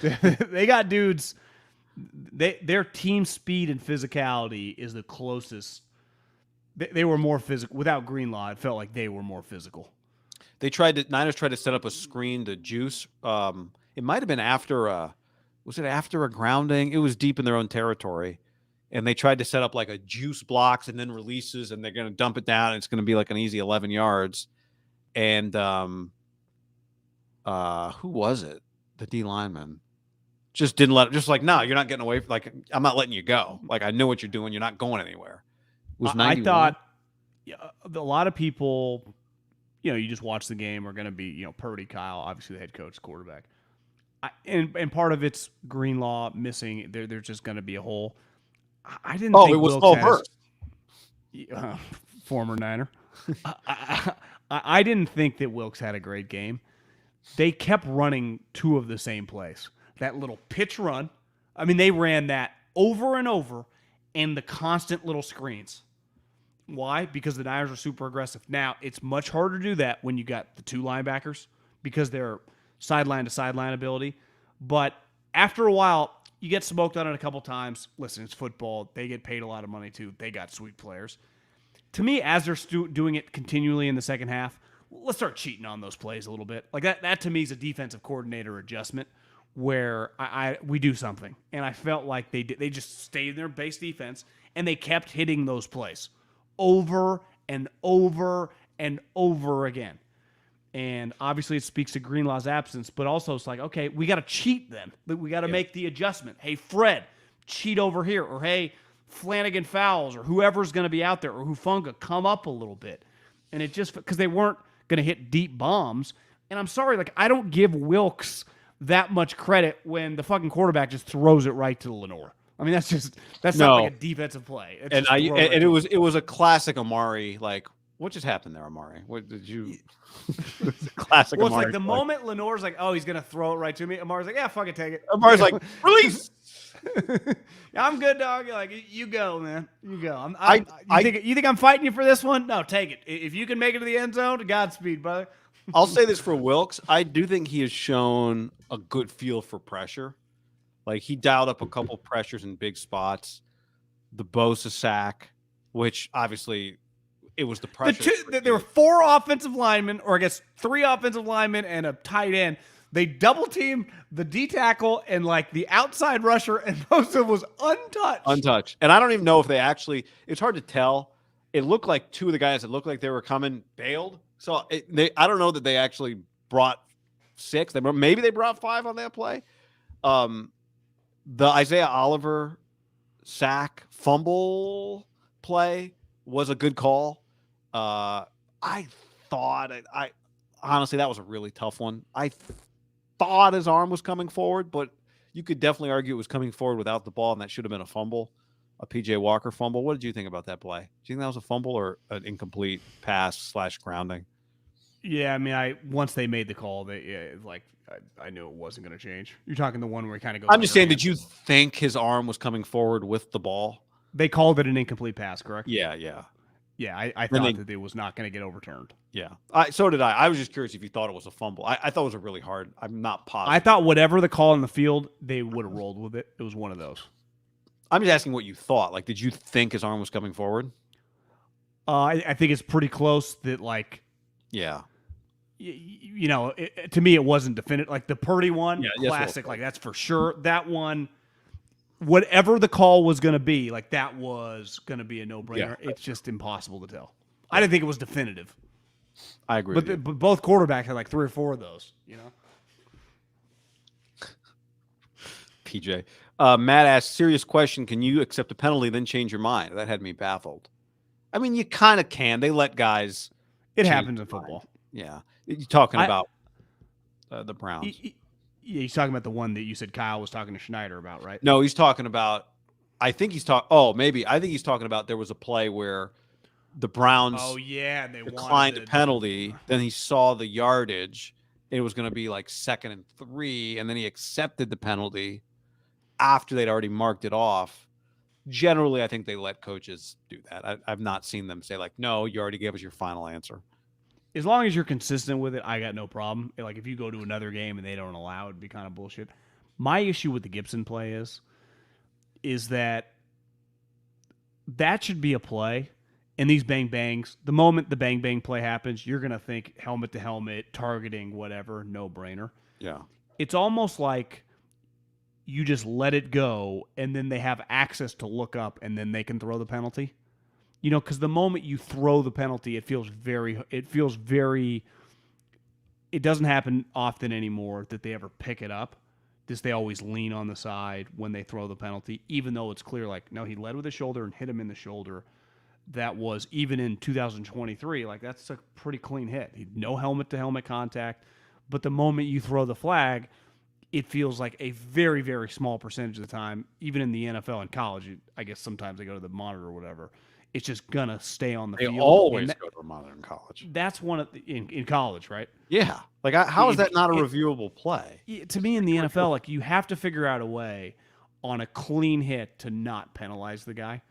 They got dudes. Their team speed and physicality is the closest. They were more physical. Without Greenlaw, it felt like they were more physical. Niners tried to set up a screen to juice. It might have been after a grounding? It was deep in their own territory. And they tried to set up like a juice blocks and then releases, and they're going to dump it down. And it's going to be like an easy 11 yards. And who was it? The D lineman just didn't no, you're not getting away. Like, I'm not letting you go. Like, I know what you're doing. You're not going anywhere. It was 91. I thought a lot of people, you just watch the game are going to be, Purdy, Kyle, obviously the head coach, quarterback. And part of it's Greenlaw missing. There's just going to be a hole. I didn't think it was Paul Hurst. Former Niner. I didn't think that Wilkes had a great game. They kept running 2 of the same plays. That little pitch run. I mean, they ran that over and over, and the constant little screens. Why? Because the Niners are super aggressive. Now, it's much harder to do that when you got the 2 linebackers because they're sideline to sideline ability. But after a while, you get smoked on it a couple times. Listen, it's football. They get paid a lot of money too. They got sweet players. To me, as they're doing it continually in the second half, let's start cheating on those plays a little bit. Like that to me is a defensive coordinator adjustment where we do something. And I felt like they just stayed in their base defense and they kept hitting those plays over and over and over again. And obviously it speaks to Greenlaw's absence, but also it's like, okay, we got to cheat then. We got to make the adjustment. Hey, Fred, cheat over here. Or, hey, Flanagan Fowles or whoever's going to be out there or Hufanga, come up a little bit. And it just, because they weren't going to hit deep bombs. And I'm sorry, like, I don't give Wilkes that much credit when the fucking quarterback just throws it right to Lenore. I mean, that's not like a defensive play. It's it was a classic Amari, like, what just happened there, Amari? What did you? Classic. Well, it's like the moment Lenore's like, "Oh, he's gonna throw it right to me." Amari's like, "Yeah, fuck it, take it." Amari's like, "Release." Yeah, I'm good, dog. You're like, you go, man. You go. You think I'm fighting you for this one? No, take it. If you can make it to the end zone, Godspeed, brother. I'll say this for Wilkes. I do think he has shown a good feel for pressure. Like he dialed up a couple pressures in big spots. The Bosa sack, which obviously. It was the pressure. There were 4 offensive linemen, or I guess 3 offensive linemen and a tight end. They double teamed the D tackle and like the outside rusher, and Bosa was untouched. And I don't even know if they actually. It's hard to tell. It looked like 2 of the guys that looked like they were coming bailed. So I don't know that they actually brought 6. Maybe they brought 5 on that play. The Isaiah Oliver sack fumble play was a good call. I thought I honestly that was a really tough one. I thought his arm was coming forward, but you could definitely argue it was coming forward without the ball, and that should have been a fumble, a PJ Walker fumble. What did you think about that play? Do you think that was a fumble or an incomplete pass / grounding? Yeah, I mean, once they made the call, I knew it wasn't going to change. You're talking the one where he kind of goes. I'm just saying, did you think his arm was coming forward with the ball? They called it an incomplete pass, correct? Yeah. Yeah, I thought that it was not going to get overturned. Yeah, so did I. I was just curious if you thought it was a fumble. I thought it was a really hard. I'm not positive. I thought whatever the call in the field, they would have rolled with it. It was one of those. I'm just asking what you thought. Like, did you think his arm was coming forward? I think it's pretty close that, like... Yeah. To me, it wasn't definitive. Like, the Purdy one, classic. Like, that's for sure. That one... Whatever the call was going to be, like that was going to be a no-brainer. Yeah. It's just impossible to tell. I didn't think it was definitive. I agree. But both quarterbacks had like 3 or 4 of those. PJ, Matt asked, serious question: can you accept a penalty then change your mind? That had me baffled. I mean, you kind of can. They let guys. It happens in football. Yeah, you're talking about the Browns. Yeah, he's talking about the one that you said Kyle was talking to Schneider about, right? No, he's talking about. I think he's talking. Oh, maybe. I think he's talking about there was a play where the Browns. Oh yeah, they declined a penalty. Then he saw the yardage. It was going to be like 2nd and 3, and then he accepted the penalty after they'd already marked it off. Generally, I think they let coaches do that. I've not seen them say like, "No, you already gave us your final answer." As long as you're consistent with it, I got no problem. Like, if you go to another game and they don't allow it, it'd be kind of bullshit. My issue with the Gibson play is that should be a play. And these bang-bangs, the moment the bang-bang play happens, you're going to think helmet-to-helmet, targeting, whatever, no-brainer. Yeah. It's almost like you just let it go, and then they have access to look up, and then they can throw the penalty. Because the moment you throw the penalty, it doesn't happen often anymore that they ever pick it up. They always lean on the side when they throw the penalty, even though it's clear, like, no, he led with his shoulder and hit him in the shoulder. That was, even in 2023, like, that's a pretty clean hit. No helmet-to-helmet contact. But the moment you throw the flag, it feels like a very, very small percentage of the time, even in the NFL and college, I guess sometimes they go to the monitor or whatever, it's just gonna stay on the field. They always go to a monitor in college. That's one of in college, right? Yeah. Like, how is that not a reviewable play? To me, in the NFL, like, you have to figure out a way on a clean hit to not penalize the guy.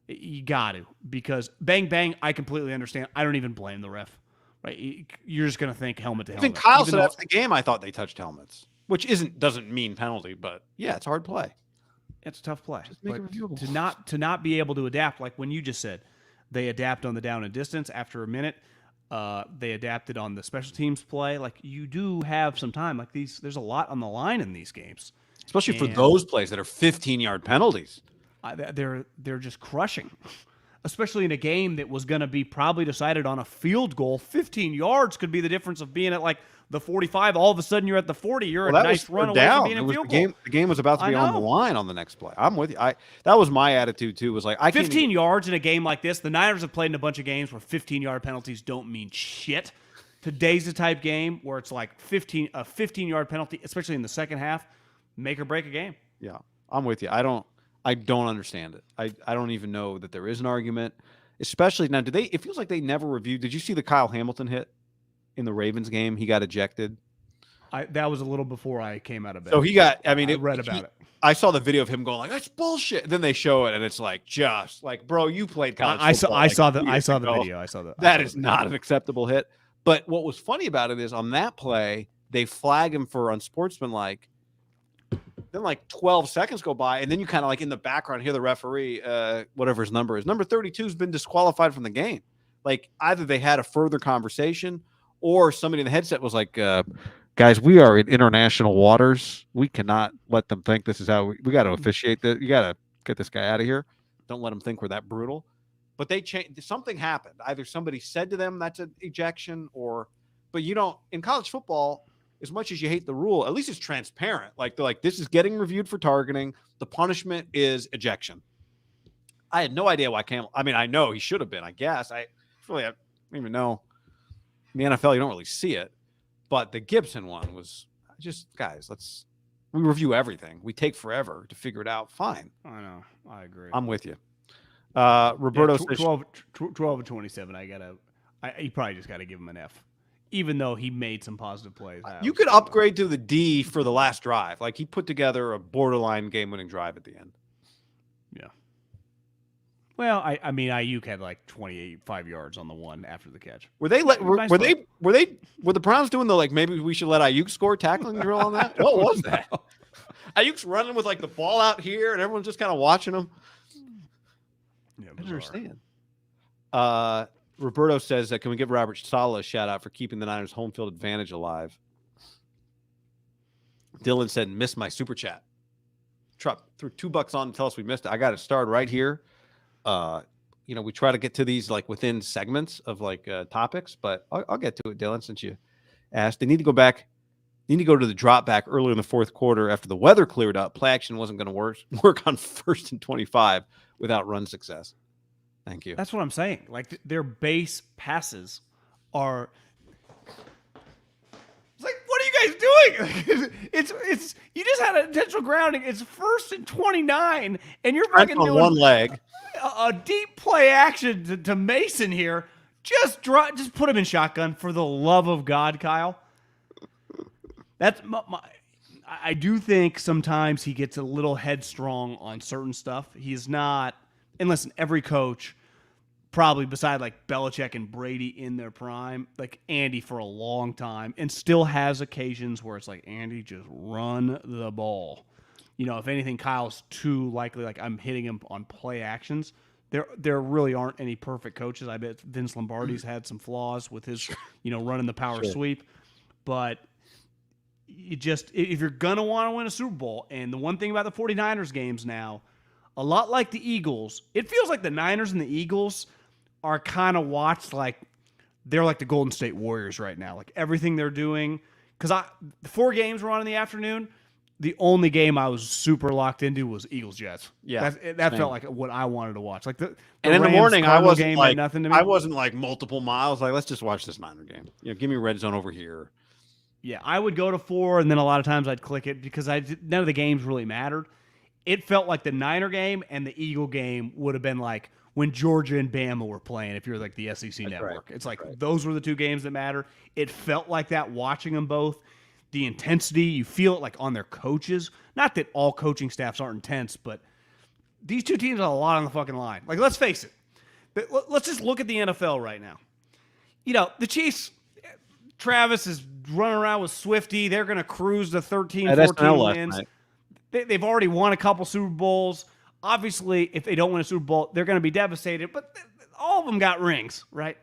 You got to, because bang, bang, I completely understand. I don't even blame the ref. Right? You're just going to think helmet to helmet. Even Kyle said after the game, I thought they touched helmets, which doesn't mean penalty, but yeah, it's hard play. It's a tough play. Just make it reviewable. To not be able to adapt, like when you just said, they adapt on the down and distance after a minute. They adapted on the special teams play. Like, you do have some time. Like, there's a lot on the line in these games, especially for those plays that are 15-yard penalties. They're just crushing, especially in a game that was going to be probably decided on a field goal. 15 yards could be the difference of being at like the 45. All of a sudden, you're at the 40. You're a nice run away from being a field goal. The game was about to be on the line on the next play. I'm with you. That was my attitude too. Was like 15 yards in a game like this. The Niners have played in a bunch of games where 15-yard penalties don't mean shit. Today's the type game where it's like a 15-yard penalty, especially in the second half, make or break a game. Yeah, I'm with you. I don't understand it. I don't even know that there is an argument, especially now. It feels like they never reviewed. Did you see the Kyle Hamilton hit in the Ravens game? He got ejected. That was a little before I came out of bed. So he got, I read about it. I saw the video of him going like, that's bullshit. Then they show it and it's like, just like, bro, you played college football. I saw the video. That is not an acceptable hit. But what was funny about it is on that play, they flag him for unsportsmanlike. Then like 12 seconds go by, and then you kind of like in the background hear the referee, whatever his number is. Number 32 has been disqualified from the game. Like, either they had a further conversation or somebody in the headset was like, guys, we are in international waters. We cannot let them think this is how we got to officiate this. You got to get this guy out of here. Don't let them think we're that brutal. But they changed. Something happened. Either somebody said to them that's an ejection, but you don't, in college football, as much as you hate the rule, at least it's transparent. Like, they're like, this is getting reviewed for targeting. The punishment is ejection. I had no idea why I know he should have been, I guess. I don't even know. In the NFL, you don't really see it. But the Gibson one was just, guys, we review everything. We take forever to figure it out. Fine. I know. I agree. I'm with you. Roberto says 12 and 27. You probably just got to give him an F. Even though he made some positive plays. You could upgrade to the D for the last drive. Like, he put together a borderline game-winning drive at the end. Yeah. Well, I mean, Ayuk had like 5 yards on the one after the catch. Were the Browns doing the, like, maybe we should let Ayuk score tackling drill on that? What was that? Ayuk's running with like the ball out here, and everyone's just kind of watching him. Yeah, I don't understand. Roberto says that, can we give Robert Saleh a shout out for keeping the Niners home field advantage alive? Dylan said, missed my super chat. Truck threw $2 on to tell us we missed it. I got it started right here. We try to get to these like within segments of like topics, but I'll get to it, Dylan, since you asked. They need to go back. They need to go to the drop back earlier in the fourth quarter after the weather cleared up. Play action wasn't going to work on 1st and 25 without run success. Thank you. That's what I'm saying. Like, their base passes are. It's like, what are you guys doing? It's you just had an intentional grounding. It's 1st and 29, and you're fucking doing one leg. A deep play action to Mason here. Just put him in shotgun for the love of God, Kyle. That's I do think sometimes he gets a little headstrong on certain stuff. He's not. And listen, every coach, probably beside like Belichick and Brady in their prime, like Andy for a long time, and still has occasions where it's like, Andy, just run the ball. If anything, Kyle's too likely, like, I'm hitting him on play actions. There really aren't any perfect coaches. I bet Vince Lombardi's had some flaws with his, running the power sweep. But if you're going to want to win a Super Bowl, and the one thing about the 49ers games now, a lot like the Eagles, it feels like the Niners and the Eagles are kind of watched like they're like the Golden State Warriors right now. Like, everything they're doing. Because the 4 games were on in the afternoon. The only game I was super locked into was Eagles-Jets. Yeah, that felt like what I wanted to watch. Like and in the morning, I wasn't like nothing to me. I wasn't like multiple miles. Like, let's just watch this Niner game. Give me red zone over here. Yeah, I would go to 4, and then a lot of times I'd click it because none of the games really mattered. It felt like the Niner game and the Eagle game would have been like when Georgia and Bama were playing. If you're like the SEC network, it's like those were the 2 games that matter. It felt like that watching them both. the intensity. You feel it like on their coaches. Not that all coaching staffs aren't intense, but these two teams have a lot on the fucking line. Like, let's face it. Let's just look at the NFL right now. You know, the Chiefs, Travis is running around with Swifty. They're going to cruise to 13, 14 wins. They've already won a couple Super Bowls. Obviously, if they don't win a Super Bowl, they're going to be devastated. But all of them got rings, right?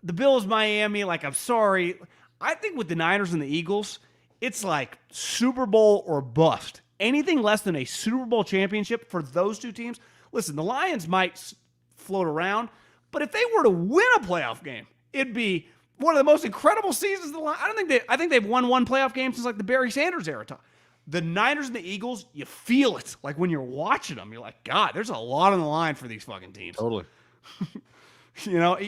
The Bills, Miami, like, I'm sorry. I think with the Niners and the Eagles, it's like Super Bowl or bust. Anything less than a Super Bowl championship for those two teams. Listen, the Lions might float around, but if they were to win a playoff game, it'd be one of the most incredible seasons of the Lions. I think they've won one playoff game since like the Barry Sanders era. The Niners and the Eagles, you feel it. Like when you're watching them, you're like, God, there's a lot on the line for these fucking teams. Totally. You know,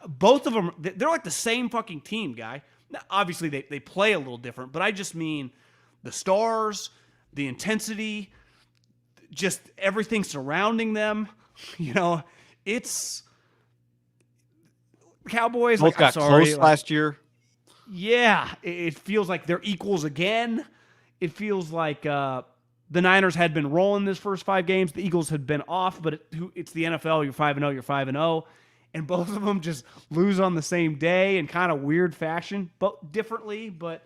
both of them, they're like the same fucking team, guy. Now, obviously, they play a little different, but I just mean the stars, the intensity, just everything surrounding them. You know, it's Cowboys. Both got close last year. Yeah, it feels like they're equals again. It feels like the Niners had been rolling this first 5 games. The Eagles had been off, but it's the NFL. You're 5-0. You're 5-0. And both of them just lose on the same day in kind of weird fashion, but differently. But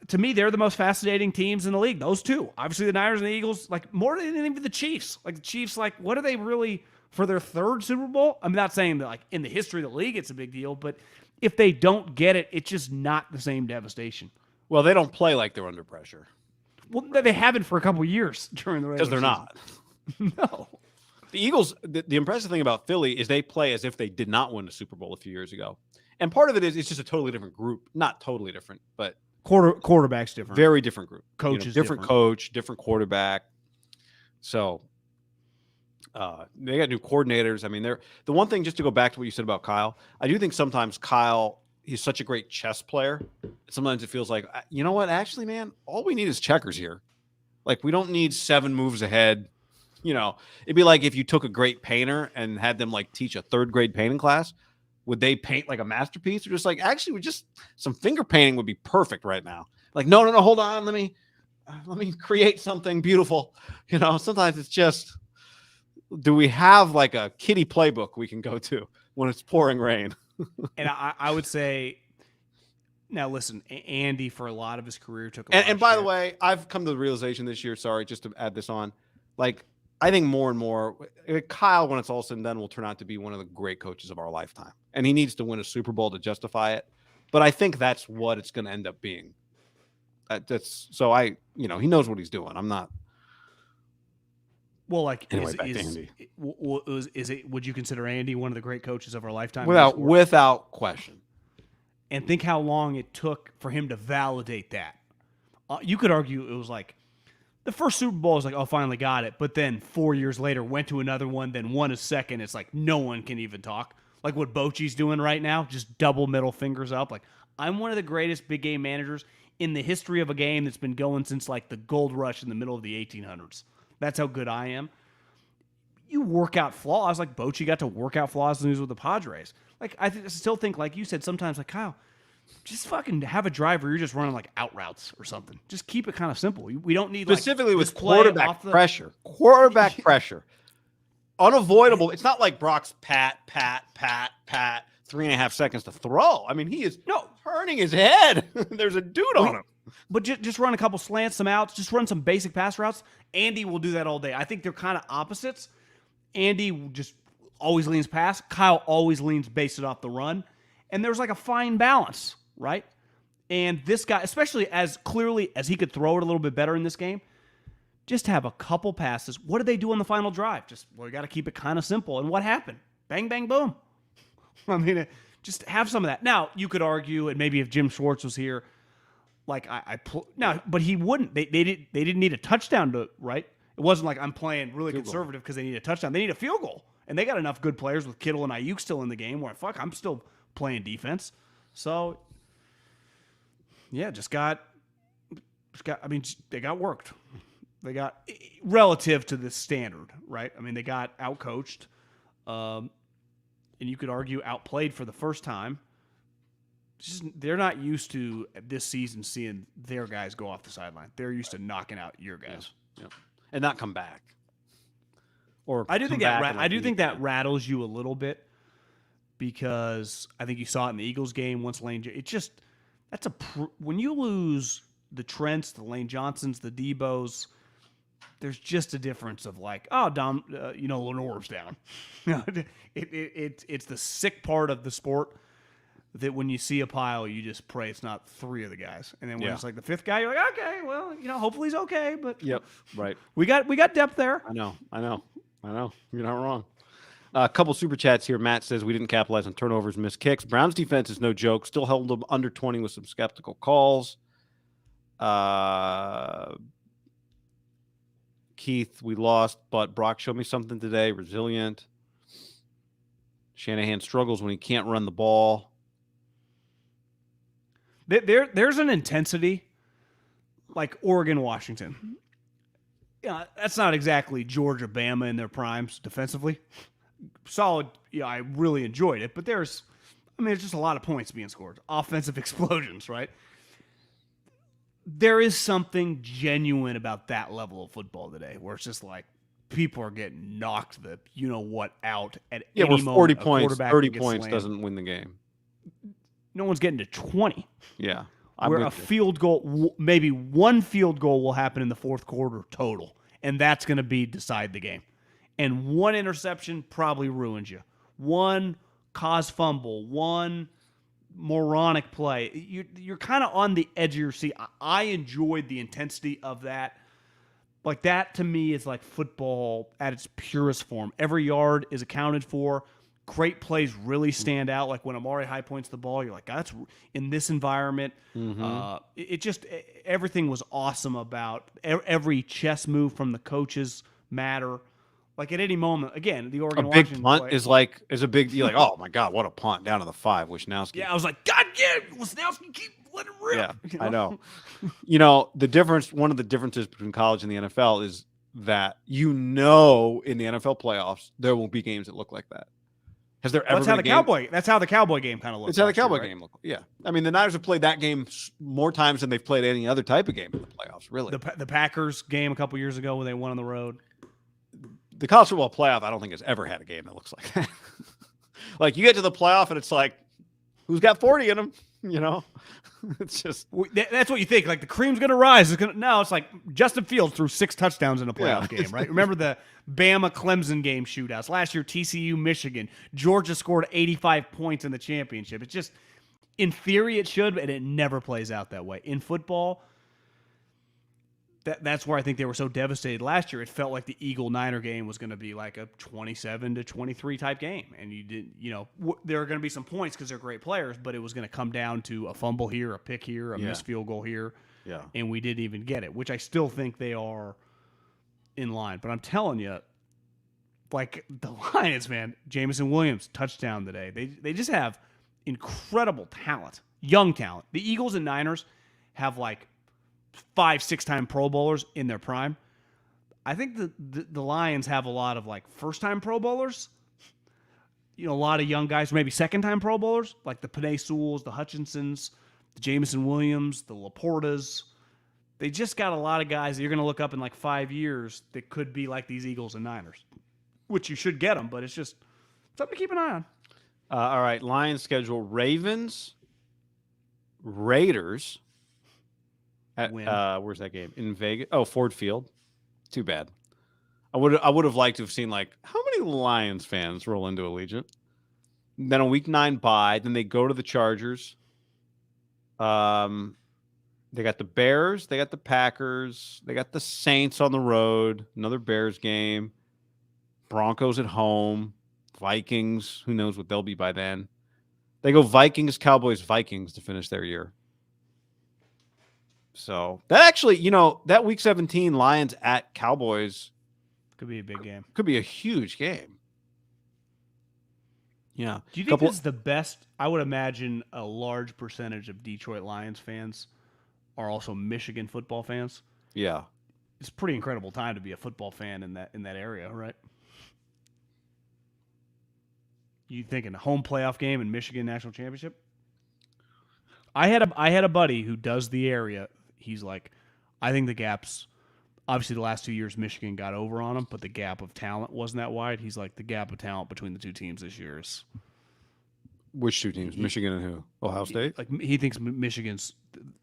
to me, they're the most fascinating teams in the league. Those two. Obviously, the Niners and the Eagles, like more than even the Chiefs. Like the Chiefs, like what are they really for their 3rd Super Bowl? I'm not saying that like in the history of the league it's a big deal, but if they don't get it, it's just not the same devastation. Well, they don't play like they're under pressure. Well, they haven't for a couple of years during the regular season. Because they're not. No. The Eagles, the impressive thing about Philly is they play as if they did not win a Super Bowl a few years ago. And part of it is it's just a totally different group. Not totally different, but quarterback's different. Very different group. Coach is different coach, different quarterback. So they got new coordinators. I mean, the one thing, just to go back to what you said about Kyle, I do think sometimes Kyle, he's such a great chess player. Sometimes it feels like, you know what, actually, man, all we need is checkers here. Like, we don't need 7 moves ahead. You know, it'd be like if you took a great painter and had them like teach a 3rd grade painting class. Would they paint like a masterpiece, or just like, actually, we just some finger painting would be perfect right now? Like, no, hold on, let me create something beautiful. You know, sometimes it's just, do we have like a kiddie playbook we can go to when it's pouring rain? And I would say, now listen, Andy for a lot of his career took a and by the way, I've come to the realization this year, sorry, just to add this on, like, I think more and more, Kyle, when it's all said and done, will turn out to be one of the great coaches of our lifetime. And he needs to win a Super Bowl to justify it. But I think that's what it's going to end up being. He knows what he's doing. I'm not. Well, like, anyway, back to Andy. Would you consider Andy one of the great coaches of our lifetime? Without question. And think how long it took for him to validate that. You could argue it was like, the first Super Bowl is like, oh, finally got it. But then 4 years later, went to another one, then won a second. It's like no one can even talk. Like what Bochy's doing right now, just double middle fingers up. Like, I'm one of the greatest big game managers in the history of a game that's been going since like the gold rush in the middle of the 1800s. That's how good I am. You work out flaws. Like Bochy got to work out flaws when he was with the Padres. Like, I still think, like you said, sometimes, like, Kyle, just fucking have a drive where you're just running like out routes or something. Just keep it kind of simple. We don't need specifically with quarterback pressure. Quarterback pressure, unavoidable. It's not like Brock's pat 3.5 seconds to throw. I mean, he is turning his head. There's a dude on him. But just run a couple slants, some outs. Just run some basic pass routes. Andy will do that all day. I think they're kind of opposites. Andy just always leans pass. Kyle always leans base it off the run. And there's like a fine balance, right? And this guy, especially as clearly as he could throw it a little bit better in this game, just have a couple passes. What did they do on the final drive? We got to keep it kind of simple. And what happened? Bang, bang, boom. I mean, just have some of that. Now, you could argue, and maybe if Jim Schwartz was here, like but he wouldn't. They didn't need a touchdown to, right? It wasn't like I'm playing really conservative because they need a touchdown. They need a field goal. And they got enough good players with Kittle and Ayuk still in the game where, I'm still playing defense. So, yeah, they got worked. They got, relative to the standard, right? I mean, they got outcoached. And you could argue outplayed for the first time. they're not used to this season seeing their guys go off the sideline. They're used to knocking out your guys. Yeah. And not come back. Or I do come think back that and, like, I do think leave. that rattles you a little bit because I think you saw it in the Eagles game once Lane. When you lose the Trents, the Lane Johnsons, the Deebos, there's just a difference of like, oh, Lenore's down. It's the sick part of the sport that when you see a pile, you just pray it's not three of the guys, and then when it's like the fifth guy, you're like, okay, well, hopefully he's okay. But right. We got depth there. I know. You're not wrong. A couple super chats here. Matt says we didn't capitalize on turnovers, missed kicks. Browns defense is no joke. Still held them under 20 with some skeptical calls. Keith, we lost, but Brock showed me something today. Resilient. Shanahan struggles when he can't run the ball. There's an intensity like Oregon, Washington. Yeah, that's not exactly Georgia, Bama in their primes defensively. Solid. Yeah, I really enjoyed it, but there's just a lot of points being scored. Offensive explosions, right? There is something genuine about that level of football today where it's just like people are getting knocked the what out at any moment. 40 points, 30 points doesn't win the game. No one's getting to 20. Yeah. Where a field goal, maybe one field goal will happen in the fourth quarter total, and that's going to be decide the game. And one interception probably ruins you. One cause fumble, one moronic play. You're kind of on the edge of your seat. I enjoyed the intensity of that. Like that to me is like football at its purest form. Every yard is accounted for. Great plays really stand out. Like when Amari High points the ball, you're like, that's in this environment. Mm-hmm. Everything was awesome about every chess move from the coaches matter. Like at any moment, again, the Oregon Washington punt is a big deal. Like, oh my God, what a punt down to the 5, Wisnowski. Yeah, I was like, God, yeah, Wisnowski, let him rip. Yeah, I know. One of the differences between college and the NFL is that in the NFL playoffs there will be games that look like that. Has there ever That's how the Cowboy game kind of looks. It's how the Cowboy game looked. Yeah. I mean, the Niners have played that game more times than they've played any other type of game in the playoffs, really. The Packers game a couple years ago when they won on the road. The college football playoff, I don't think has ever had a game that looks like that. Like, you get to the playoff and it's like, who's got 40 in them? It's just. That's what you think. Like, the cream's going to rise. No, it's like Justin Fields threw 6 touchdowns in a playoff game, right? Remember the Bama-Clemson game shootouts. Last year, TCU, Michigan. Georgia scored 85 points in the championship. It's just, in theory, it should, but it never plays out that way. In football, that's where I think they were so devastated last year. It felt like the Eagle-Niner game was going to be like a 27-23 type game. And there are going to be some points because they're great players, but it was going to come down to a fumble here, a pick here, a missed field goal here. Yeah. And we didn't even get it, which I still think they are in line. But I'm telling you, like the Lions, man, Jameson Williams, touchdown today. They just have incredible talent, young talent. The Eagles and Niners have like 5-6-time Pro Bowlers in their prime. I think the Lions have a lot of like first-time Pro Bowlers. A lot of young guys, maybe second-time Pro Bowlers, like the Penei Sewells, the Hutchinsons, the Jameson Williams, the Laportas. They just got a lot of guys that you're going to look up in like 5 years that could be like these Eagles and Niners, which you should get them, but it's just something to keep an eye on. All right, Lions schedule: Ravens, Raiders. Where's that game? In Vegas? Oh, Ford Field. Too bad. I would have liked to have seen like how many Lions fans roll into Allegiant. Then a week 9 bye. Then they go to the Chargers. They got the Bears. They got the Packers. They got the Saints on the road. Another Bears game. Broncos at home. Vikings. Who knows what they'll be by then. They go Vikings, Cowboys, Vikings to finish their year. So that actually, that week 17 Lions at Cowboys could be a big game. Could be a huge game. Yeah. Do you think this is the best? I would imagine a large percentage of Detroit Lions fans are also Michigan football fans. Yeah. It's a pretty incredible time to be a football fan in that area, right? You thinking a home playoff game in Michigan National Championship? I had a buddy who does the area. He's like, I think the gap's obviously the last 2 years Michigan got over on them, but the gap of talent wasn't that wide. He's like, the gap of talent between the two teams this year is. Which two teams? Michigan and who? Ohio State? Like he thinks Michigan's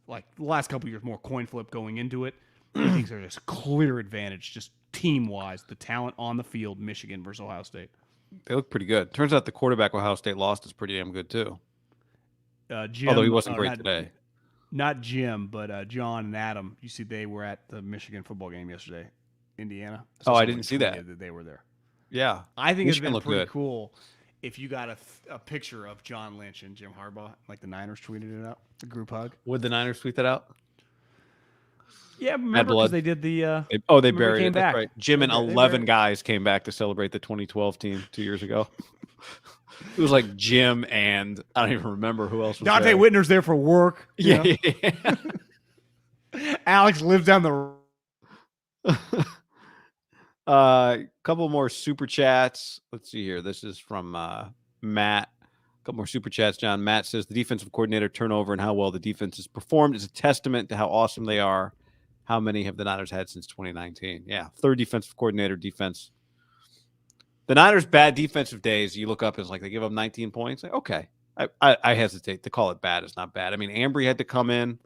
like the last couple of years more coin flip going into it. He thinks there's a clear advantage just team wise, the talent on the field, Michigan versus Ohio State. They look pretty good. Turns out the quarterback Ohio State lost is pretty damn good too. Jim, although he wasn't great today. Not Jim, but John and Adam. You see, they were at the Michigan football game yesterday, Indiana. So I didn't see that. They were there. Yeah, I think Michigan it's been pretty good. cool if you got a picture of John Lynch and Jim Harbaugh, like the Niners tweeted it out, the group hug. Would the Niners tweet that out? Yeah, remember because they did the. They buried it. Back. That's right. Jim and 11 guys came back to celebrate the 2012 team 2 years ago. It was like Jim and I don't even remember who else was Dante there. Whitner's there for work. Yeah. Alex lives down the. Couple more super chats. Let's see here. This is from Matt. A couple more super chats, John. Matt says the defensive coordinator turnover and how well the defense has performed is a testament to how awesome they are. How many have the Niners had since 2019? Yeah, third defensive coordinator defense. The Niners' bad defensive days, you look up, it's like they give up 19 points. Like, okay, I hesitate to call it bad. It's not bad. I mean, Ambry had to come in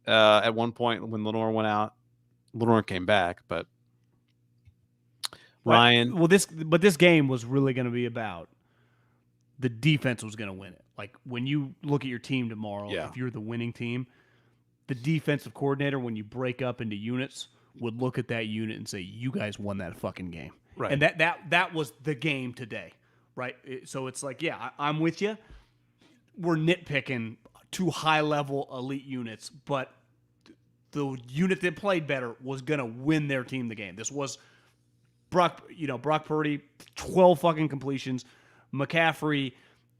at one point when Lenore went out. Lenore came back, but Ryan. Well, this game was really going to be about the defense was going to win it. Like when you look at your team tomorrow, if you're the winning team, the defensive coordinator, when you break up into units, would look at that unit and say, "You guys won that fucking game." Right. And that was the game today, right? So it's like, yeah, I'm with you. We're nitpicking two high-level elite units, but the unit that played better was going to win their team the game. This was Brock Purdy, 12 fucking completions, McCaffrey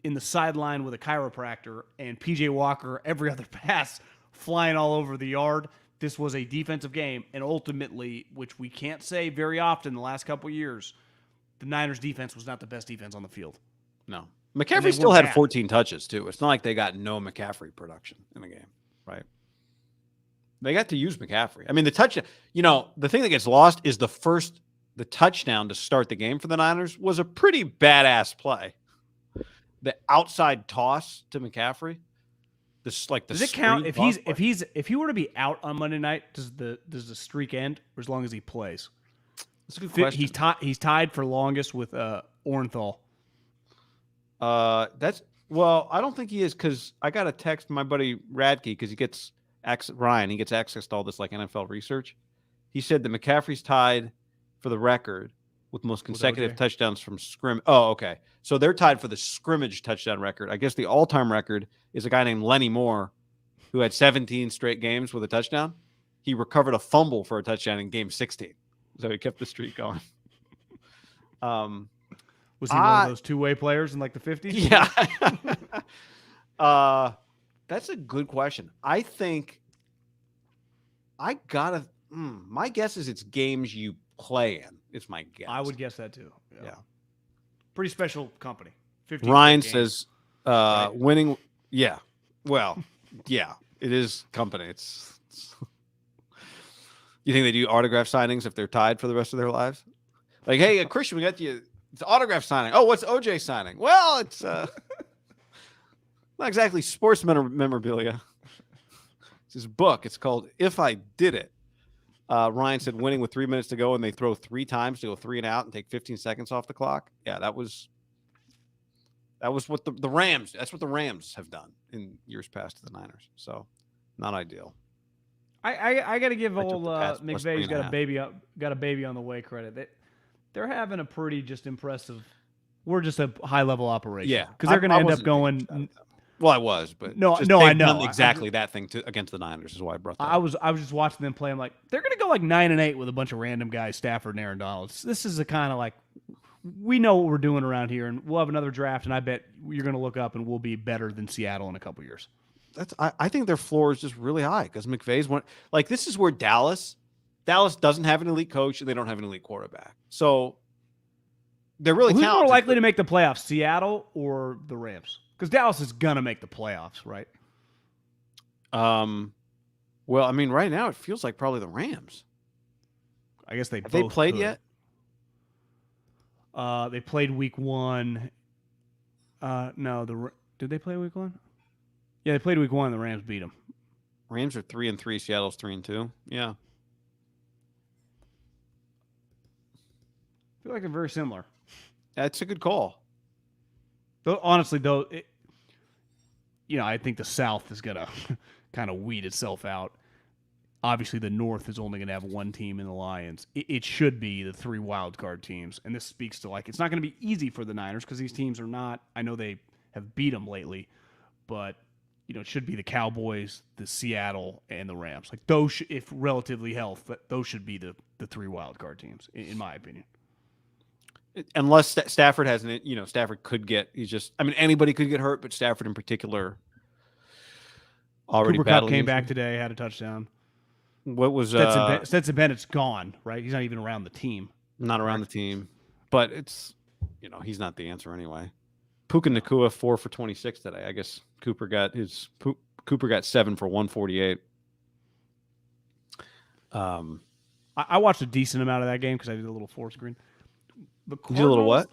in the sideline with a chiropractor, and PJ Walker every other pass flying all over the yard. This was a defensive game, and ultimately, which we can't say very often the last couple of years, the Niners' defense was not the best defense on the field. No. McCaffrey still had 14 touches, too. It's not like they got no McCaffrey production in the game, right? They got to use McCaffrey. I mean, the touchdown, the thing that gets lost is the touchdown to start the game for the Niners was a pretty badass play. The outside toss to McCaffrey. Does it count if he were to be out on Monday night? Does the streak end, or as long as he plays? That's a good question. He's tied for longest with Orenthal. I don't think he is because I got a text from my buddy Radke because he gets access to all this like NFL research. He said that McCaffrey's tied for the record with most consecutive touchdowns from scrimmage. Oh, okay. So they're tied for the scrimmage touchdown record. I guess the all-time record is a guy named Lenny Moore who had 17 straight games with a touchdown. He recovered a fumble for a touchdown in game 16. So he kept the streak going. Was he one of those two-way players in like the 50s? Yeah. That's a good question. I think my guess is it's games you play in. It's my guess. I would guess that too. Yeah. Pretty special company. Ryan says winning. Yeah. Well, yeah, it is company. It's you think they do autograph signings if they're tied for the rest of their lives? Like, hey, Christian, we got you. It's autograph signing. Oh, what's OJ signing? Well, it's not exactly sports memorabilia. It's his book. It's called If I Did It. Ryan said winning with 3 minutes to go and they throw 3 times to go 3 and out and take 15 seconds off the clock. Yeah, that was what the Rams. That's what the Rams have done in years past to the Niners. So, not ideal. I got to give old McVay's got a baby on the way credit. They're having a pretty just impressive. We're just a high level operation. Yeah, because they're going to end up going. Well, I was, but I know exactly that thing against the Niners is why I brought that. I was just watching them play. I'm like, they're going to go like 9-8 with a bunch of random guys, Stafford and Aaron Donald. This is a kind of like we know what we're doing around here, and we'll have another draft, and I bet you're going to look up and we'll be better than Seattle in a couple years. I think their floor is just really high because McVay's this is where Dallas doesn't have an elite coach and they don't have an elite quarterback, so they're really who's talented. More likely to make the playoffs, Seattle or the Rams? Because Dallas is gonna make the playoffs, right? Well, I mean, right now it feels like probably the Rams. I guess Have they played yet? They played week 1. No, did they play week 1? Yeah, they played week 1. The Rams beat them. Rams are 3-3. Seattle's 3-2. Yeah. I feel like they're very similar. That's a good call. Though, honestly, though, I think the South is going to kind of weed itself out. Obviously, the North is only going to have one team in the Lions. It should be the 3 wild card teams. And this speaks to, it's not going to be easy for the Niners because these teams are not, I know they have beat them lately, but, it should be the Cowboys, the Seattle, and the Rams. Those, if relatively healthy, those should be the 3 wild card teams, in my opinion. Unless Stafford hasn't, Stafford could get, anybody could get hurt, but Stafford in particular already Cooper Kupp came back today, had a touchdown. What was Stetson Bennett's gone, right? He's not even around the team. Not around the team. But it's, he's not the answer anyway. Puka Nacua 4 for 26 today. I guess Cooper got 7 for 148. I watched a decent amount of that game because I did a little 4-screen. Did you do a little what?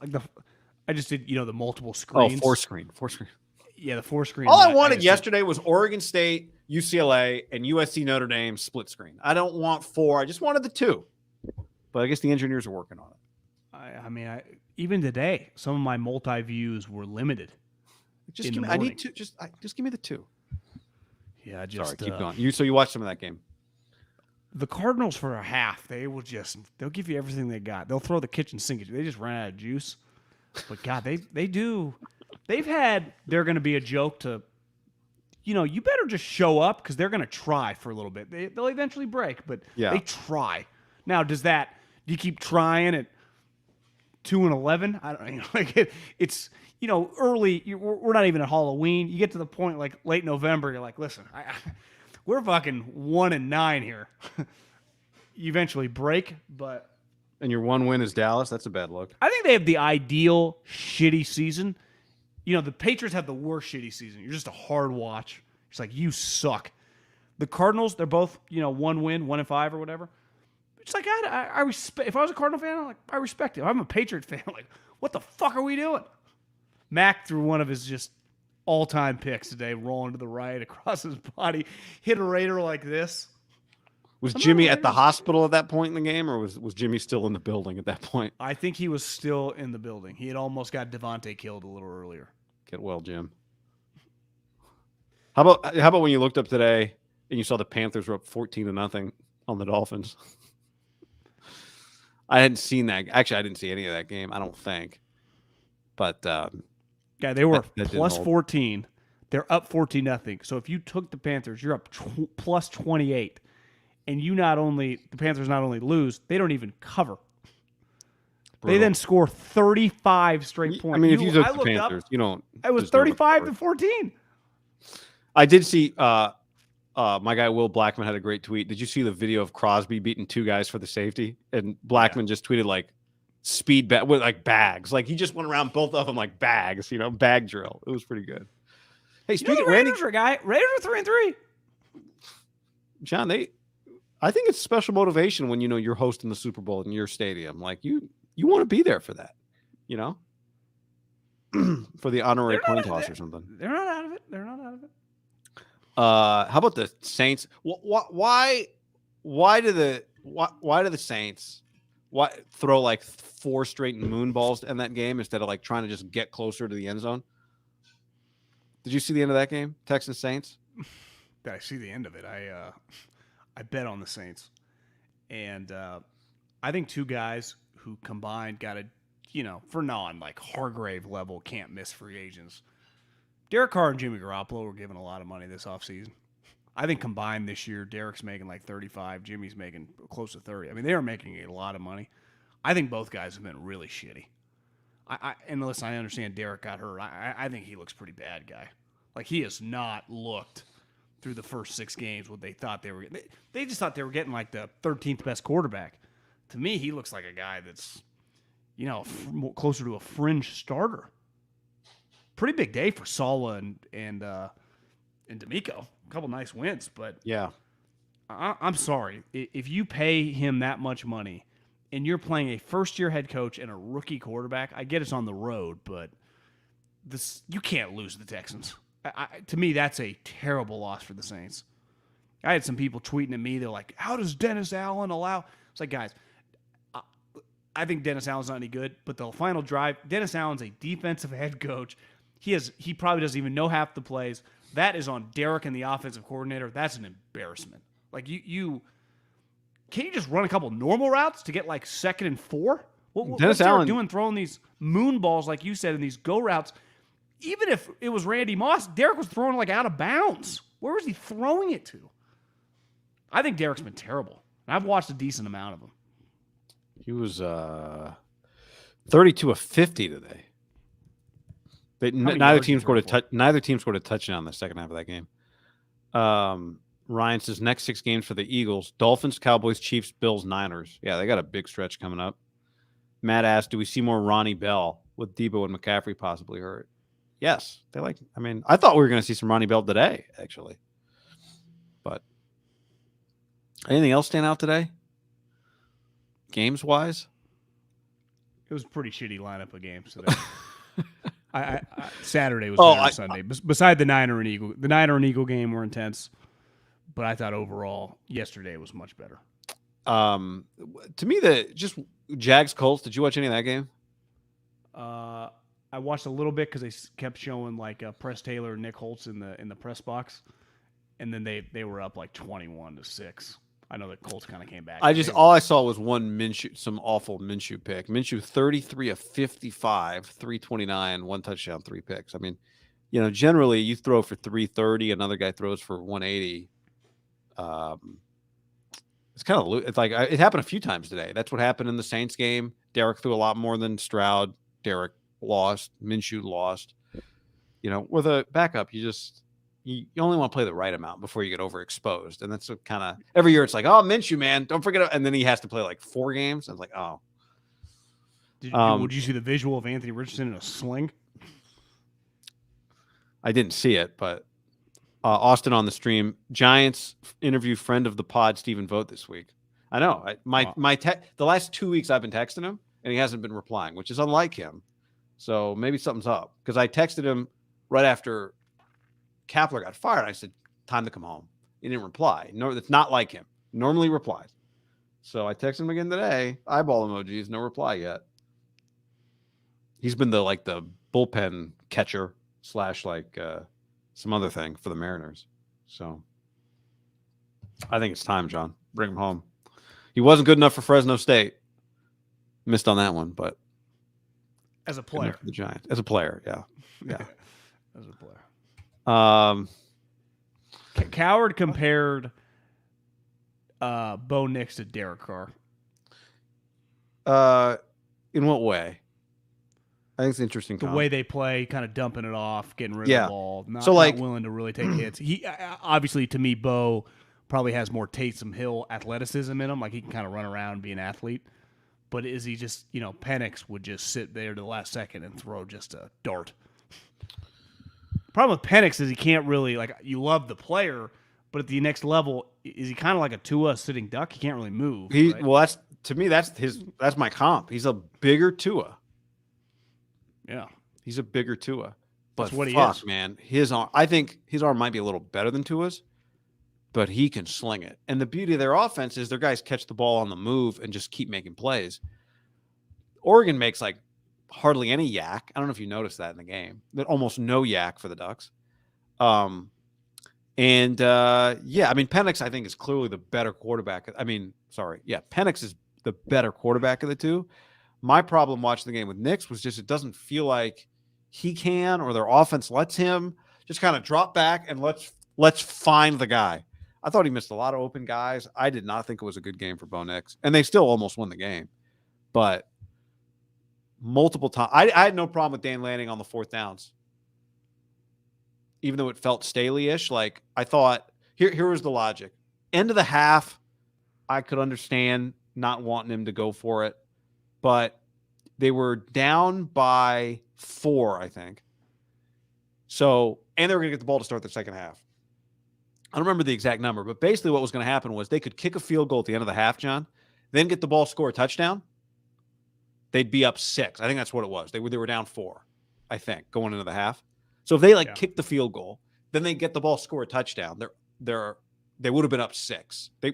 I just did, the multiple screens. Oh, 4-screen. 4-screen. Yeah, the 4-screen. All I wanted yesterday was Oregon State, UCLA, and USC Notre Dame split screen. I don't want 4. I just wanted the 2. But I guess the engineers are working on it. Even today, some of my multi-views were limited. Just give me, I need 2. Just give me the 2. Yeah, just keep going. So you watched some of that game. The Cardinals for a half, they'll give you everything they got. They'll throw the kitchen sink at you. They just ran out of juice. But God, they do. They're going to be a joke to, you better just show up because they're going to try for a little bit. They'll eventually break, but they try. Now, do you keep trying at 2-11? I don't know. It's, early. We're not even at Halloween. You get to the point late November, you're like, listen, we're fucking 1-9 here. You eventually break, but. And your one win is Dallas? That's a bad look. I think they have the ideal shitty season. The Patriots have the worst shitty season. You're just a hard watch. It's like, you suck. The Cardinals, they're both, 1 win, 1-5 or whatever. It's like, I respect. If I was a Cardinal fan, I respect it. If I'm a Patriot fan, what the fuck are we doing? Mac threw one of his just all-time picks today, rolling to the right across his body, hit a Raider like this. Was Jimmy at the hospital at that point in the game, or was Jimmy still in the building at that point? I think he was still in the building. He had almost got Devontae killed a little earlier. Get well, Jim. How about when you looked up today and you saw the Panthers were up 14-0 on the Dolphins? I hadn't seen that. Actually, I didn't see any of that game, I don't think. But they were plus 14. They're up 14-0. So if you took the Panthers, you're up plus 28. And the Panthers not only lose, they don't even cover. Brutal. They then score 35 straight points. If you took the Panthers, you don't. It was 35-14. I did see my guy Will Blackman had a great tweet. Did you see the video of Crosby beating 2 guys for the safety? And Blackman just tweeted speed bag with bags. He just went around both of them like bags, bag drill. It was pretty good. Hey, speaking of Raiders are 3-3. John, I think it's special motivation when you're hosting the Super Bowl in your stadium. You want to be there for that, for the honorary coin toss or something. They're not out of it. How about the Saints? Why do the Saints throw 4 straight moon balls in that game instead of trying to just get closer to the end zone? Did you see the end of that game, Texans Saints? Did I see the end of it? I bet on the Saints, and I think 2 guys who combined got for Hargrave level can't miss free agents. Derek Carr and Jimmy Garoppolo were given a lot of money this offseason. I think combined this year, Derek's making 35, Jimmy's making close to 30. They are making a lot of money. I think both guys have been really shitty. And listen, I understand Derek got hurt. I think he looks pretty bad, guy. He has not looked through the first 6 games what they thought they were getting. They just thought they were getting the 13th best quarterback. To me, he looks like a guy that's, closer to a fringe starter. Pretty big day for Saleh and And D'Amico, a couple nice wins, but Yeah. I'm sorry. If you pay him that much money and you're playing a first-year head coach and a rookie quarterback, I get it's on the road, but you can't lose to the Texans. To me, that's a terrible loss for the Saints. I had some people tweeting at me. They're like, how does Dennis Allen allow? It's like, guys, I think Dennis Allen's not any good, but the final drive, Dennis Allen's a defensive head coach. He probably doesn't even know half the plays. That is on Derek and the offensive coordinator. That's an embarrassment. Like, you can't you just run a couple normal routes to get like 2nd and 4? What's Derek doing throwing these moon balls, like you said, in these go routes? Even if it was Randy Moss, Derek was throwing like out of bounds. Where was he throwing it to? I think Derek's been terrible. I've watched a decent amount of him. He was 32 of 50 today. Neither team scored a touchdown in the second half of that game. Ryan says next 6 games for the Eagles: Dolphins, Cowboys, Chiefs, Bills, Niners. Yeah, they got a big stretch coming up. Matt asked, "Do we see more Ronnie Bell with Deebo and McCaffrey possibly hurt?" Yes, I thought we were going to see some Ronnie Bell today, actually. But anything else stand out today, games wise? It was a pretty shitty lineup of games today. Saturday was better than Sunday. Beside the Niner and Eagle game were intense, but I thought overall yesterday was much better. To me, just Jags Colts. Did you watch any of that game? I watched a little bit because they kept showing like Press Taylor and Nick Holtz in the press box, and then they were up like 21-6. I know the Colts kind of came back. All I saw was some awful Minshew pick. Minshew 33 of 55, 329, 1 touchdown, 3 picks. I mean, generally you throw for 330, another guy throws for 180. It's like it happened a few times today. That's what happened in the Saints game. Derek threw a lot more than Stroud. Derek lost. Minshew lost. With a backup, you only want to play the right amount before you get overexposed. And that's kind of every year it's like, oh, Minshew, man, don't forget it. And then he has to play like 4 games. I was like, oh. Would you see the visual of Anthony Richardson in a sling? I didn't see it, but Austin on the stream, Giants interview friend of the pod, Stephen Vogt this week. I know. The last 2 weeks I've been texting him and he hasn't been replying, which is unlike him. So maybe something's up, because I texted him right after Kapler got fired. I said, time to come home. He didn't reply. No, that's not like him. Normally replies. So I texted him again today. Eyeball emojis. No reply yet. He's been the bullpen catcher / some other thing for the Mariners. So I think it's time, John. Bring him home. He wasn't good enough for Fresno State. Missed on that one, but as a player for the Giants. As a player, yeah. As a player. Coward compared Bo Nix to Derek Carr. In what way? I think it's interesting. The way they play, kind of dumping it off, getting rid of the ball, not willing to really take hits. He obviously, to me, Bo probably has more Taysom Hill athleticism in him. Like, he can kind of run around and be an athlete. But is he just, Penix would just sit there to the last second and throw just a dart. Problem with Penix is he can't really, you love the player, but at the next level, is he kind of like a Tua sitting duck? He can't really move. Right? Well, that's my comp. He's a bigger Tua. Yeah. He's a bigger Tua. But that's what he is. Man, his arm, I think his arm might be a little better than Tua's, but he can sling it. And the beauty of their offense is their guys catch the ball on the move and just keep making plays. Oregon makes hardly any yak. I don't know if you noticed that in the game. Almost no yak for the Ducks. Penix, I think, is clearly the better quarterback. Penix is the better quarterback of the two. My problem watching the game with Nix was just it doesn't feel like he can, or their offense lets him just kind of drop back and let's find the guy. I thought he missed a lot of open guys. I did not think it was a good game for Bo Nix, and they still almost won the game. But multiple times, I had no problem with Dan Lanning on the 4th downs, even though it felt Staley-ish. I thought here was the logic. End of the half, I could understand not wanting him to go for it. But they were down by 4, I think. So, and they were going to get the ball to start the second half. I don't remember the exact number, but basically what was going to happen was they could kick a field goal at the end of the half, John, then get the ball, score a touchdown. They'd be up 6. I think that's what it was. They were down 4, I think, going into the half. So if they kick the field goal, then they get the ball, score a touchdown. They would have been up 6. They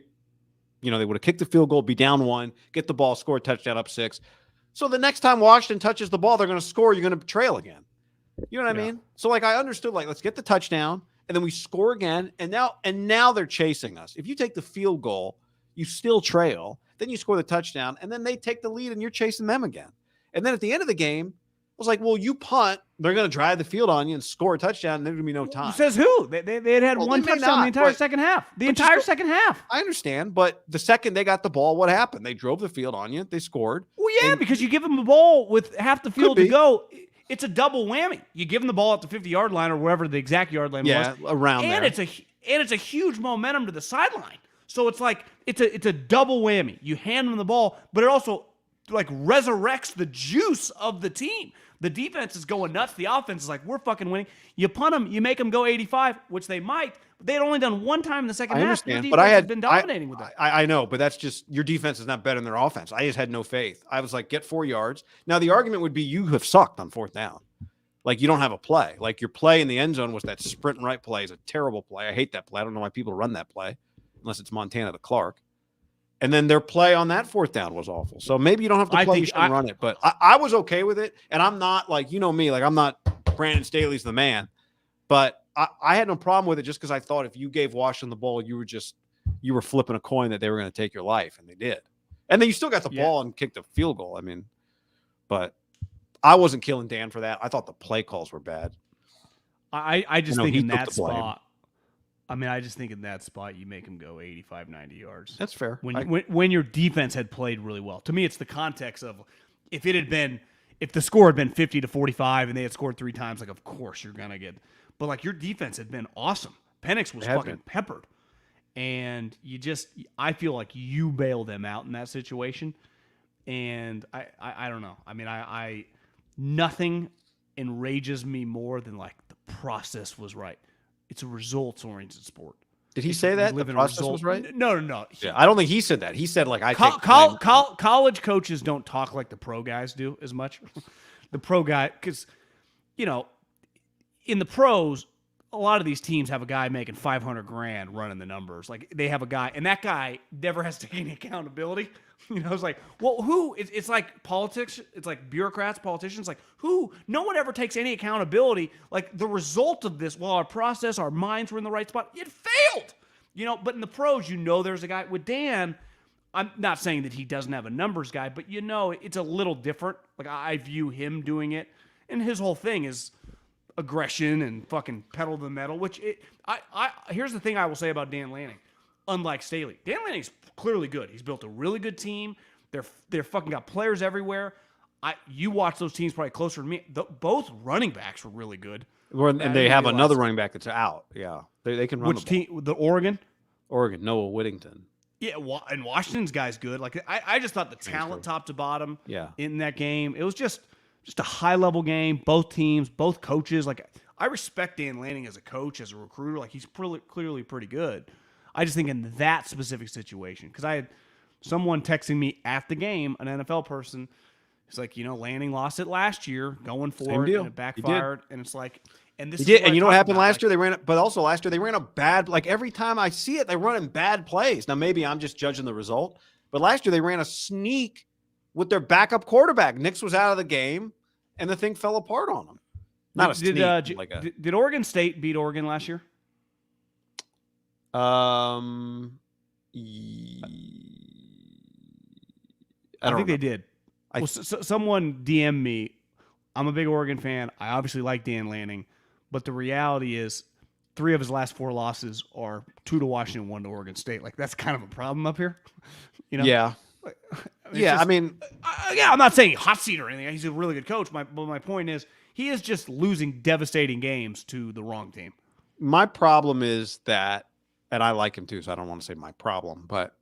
would have kicked the field goal, be down 1, get the ball, score a touchdown, up 6. So the next time Washington touches the ball, they're going to score. You're going to trail again. You know what I mean? So like I understood, like, let's get the touchdown and then we score again. And now they're chasing us. If you take the field goal, you still trail, then you score the touchdown, and then they take the lead and you're chasing them again. And then at the end of the game, I was like, well, you punt, they're going to drive the field on you and score a touchdown, and there's going to be no time. Says who? They had one touchdown the entire second half. The entire second half. I understand, but the second they got the ball, what happened? They drove the field on you. They scored. Well, yeah, because you give them the ball with half the field to go. It's a double whammy. You give them the ball at the 50-yard line or wherever the exact yard line was. Yeah, around there. It's a huge momentum to the sideline. So it's like it's a double whammy. You hand them the ball, but it also like resurrects the juice of the team. The defense is going nuts. The offense is like, we're fucking winning. You punt them, you make them go 85, which they might. But they had only done one time in the second half. I understand, but has been dominating with that. I know, but that's just your defense is not better than their offense. I just had no faith. I was like, get 4 yards. Now the argument would be you have sucked on 4th down. Like you don't have a play. Like your play in the end zone was that sprint and right play is a terrible play. I hate that play. I don't know why people run that play unless it's Montana to Clark. And then their play on that 4th down was awful. So maybe you don't have to play, you shouldn't run it. But I was okay with it. And I'm not like, you know me, like I'm not Brandon Staley's the man. But I had no problem with it just because I thought if you gave Washington the ball, you were flipping a coin that they were going to take your life. And they did. And then you still got the ball and kicked a field goal. I mean, but I wasn't killing Dan for that. I thought the play calls were bad. I just think in that spot. I mean, I just think in that spot, you make him go 85, 90 yards. That's fair. When your defense had played really well. To me, it's the context of if the score had been 50-45 and they had scored 3 times, like, of course you're going to get. But, like, your defense had been awesome. Penix was fucking peppered. And I feel like you bail them out in that situation. And I don't know. I mean, nothing enrages me more than, like, the process was right. It's a results-oriented sport. Did he say that? The process was right? No. Yeah, I don't think he said that. He said, like, college coaches don't talk like the pro guys do as much. The pro guy, because, in the pros, a lot of these teams have a guy making $500,000 running the numbers. Like, they have a guy, and that guy never has to take any accountability. It's like, well, who? It's like politics. It's like bureaucrats, politicians. Like, who? No one ever takes any accountability. Like, the result of this, our process, our minds were in the right spot. It failed. But in the pros, there's a guy. With Dan, I'm not saying that he doesn't have a numbers guy, but it's a little different. Like, I view him doing it, and his whole thing is aggression and fucking pedal to the metal. Here's the thing I will say about Dan Lanning. Unlike Staley, Dan Lanning's clearly good. He's built a really good team. They're fucking got players everywhere. You watch those teams probably closer to me. Both running backs were really good. And they have another running back that's out. Yeah, they can run. Which team? The Oregon, Noah Whittington. Yeah, and Washington's guy's good. Like I just thought the talent top to bottom. Yeah. In that game, it was just a high level game. Both teams, both coaches. Like I respect Dan Lanning as a coach, as a recruiter. Like he's clearly pretty good. I just think in that specific situation, because I had someone texting me at the game, an NFL person. It's like, Lanning lost it last year, going for it, and it backfired. And it's like, and this he did. And you know what happened last year? They ran it, but also last year they ran a bad. Like every time I see it, they're running bad plays. Now maybe I'm just judging the result, but last year they ran a sneak with their backup quarterback. Nix was out of the game, and the thing fell apart on them. Not a sneak. Did Oregon State beat Oregon last year? I think they did. Someone DM'd me. I'm a big Oregon fan. I obviously like Dan Lanning, but the reality is 3 of his last 4 losses are 2 to Washington, 1 to Oregon State. Like that's kind of a problem up here. Yeah. I'm not saying hot seat or anything. He's a really good coach. But my point is he is just losing devastating games to the wrong team. My problem is that, and I like him too, so I don't want to say my problem, but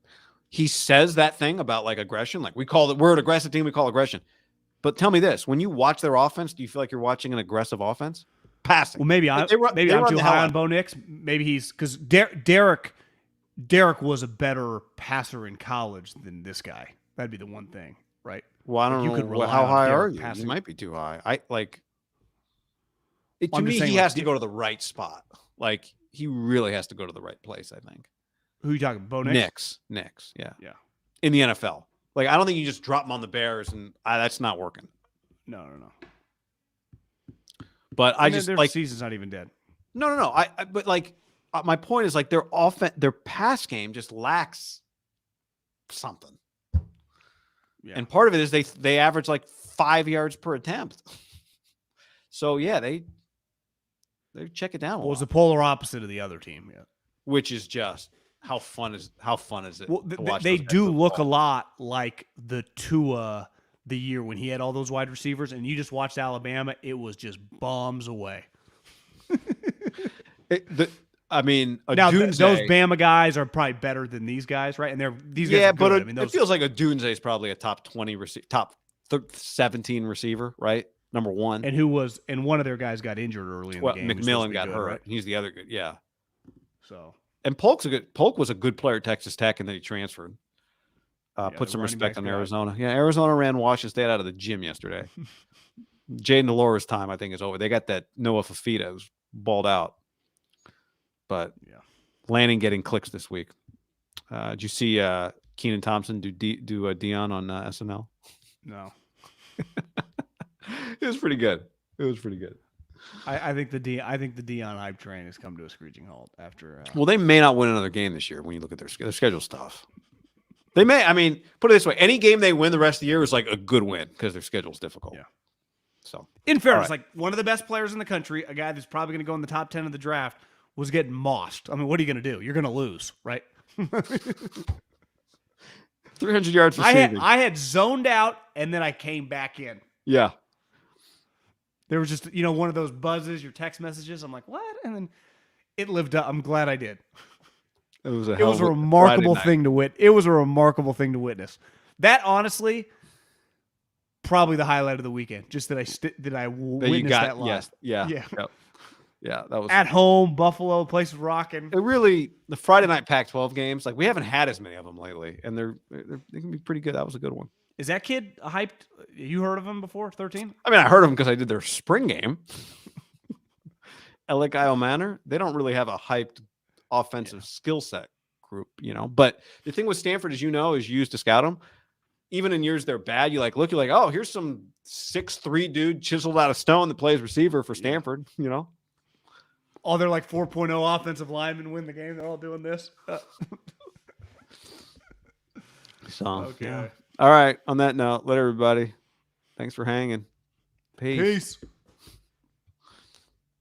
he says that thing about like aggression. Like we're an aggressive team, we call aggression. But tell me this, when you watch their offense, do you feel like you're watching an aggressive offense? passing. Well, maybe I'm they too run the hell high out on of Bo Nix. Maybe he's because Derek was a better passer in college than this guy. That'd be the one thing, right? Well, I Like, don't you know could rely how on high Derek are you. passing. You might be too high. I like. To I'm just me, saying, he like, has to go to the right spot. Like he really has to go to the right place. I think. Who you talking? Bo Nix? Nix, yeah, Yeah. in the NFL. Like I don't think you just drop him on the Bears and that's not working. No. But I just their like season's not even dead. no. But like my point is like their pass game just lacks something. Yeah. And part of it is they average like 5 yards per attempt. So yeah, they check it down. Well, it's the polar opposite of the other team. Yeah. Which is just how fun is it? Well, to watch they those guys do throw the look a ball? lot like the Tua the year when he had all those wide receivers, and you just watched Alabama. It was just bombs away. I mean, Now those Doomsday. Bama guys are probably better than these guys, right? And these guys Yeah, are good. but I mean, it feels like a Doomsday is probably a top 20 top 17 receiver, right? Number one. and one of their guys got injured early in the game. McMillan got hurt. Right? He's the other good. Yeah. So And Polk was a good player at Texas Tech, and then he transferred. Put some respect on Arizona. Yeah, Arizona ran Washington State out of the gym yesterday. Jaden Delora's time, I think, is over. They got that Noah Fafita who's balled out. But yeah, Lanning getting clicks this week. Did you see Keenan Thompson do Deion on SNL? no. It was pretty good. I think the Deion hype train has come to a screeching halt after. Well, they may not win another game this year when you look at their schedule stuff. They may. I mean, put it this way: any game they win the rest of the year is like a good win because their schedule's difficult. Yeah. So, in fairness, like one of the best players in the country, a guy that's probably going to go in the top 10 of the draft, was getting mossed. I mean, what are you going to do? You're going to lose, right? 300 yards receiving. I had zoned out and then I came back in. Yeah. There was just, one of those buzzes, your text messages. I'm like, what? And then it lived up. I'm glad I did. It was a remarkable thing to witness. It was a remarkable thing to witness. That honestly, probably the highlight of the weekend. Just that I witnessed that live. Yes. Yeah. Yep. Yeah. That was at home. Buffalo, place is rocking. The Friday night Pac-12 games, like we haven't had as many of them lately, and they can be pretty good. That was a good one. Is that kid hyped? You heard of him before? 13? I mean, I heard of him because I did their spring game. Elik Manor, they don't really have a hyped offensive skill set group, But the thing with Stanford, as you used to scout them. Even in years they're bad, you're like, oh, here's some 6'3" dude chiseled out of stone that plays receiver for Stanford, All their like 4.0 offensive linemen win the game. They're all doing this. So, okay. Yeah. All right. On that note, thanks for hanging. Peace. Peace.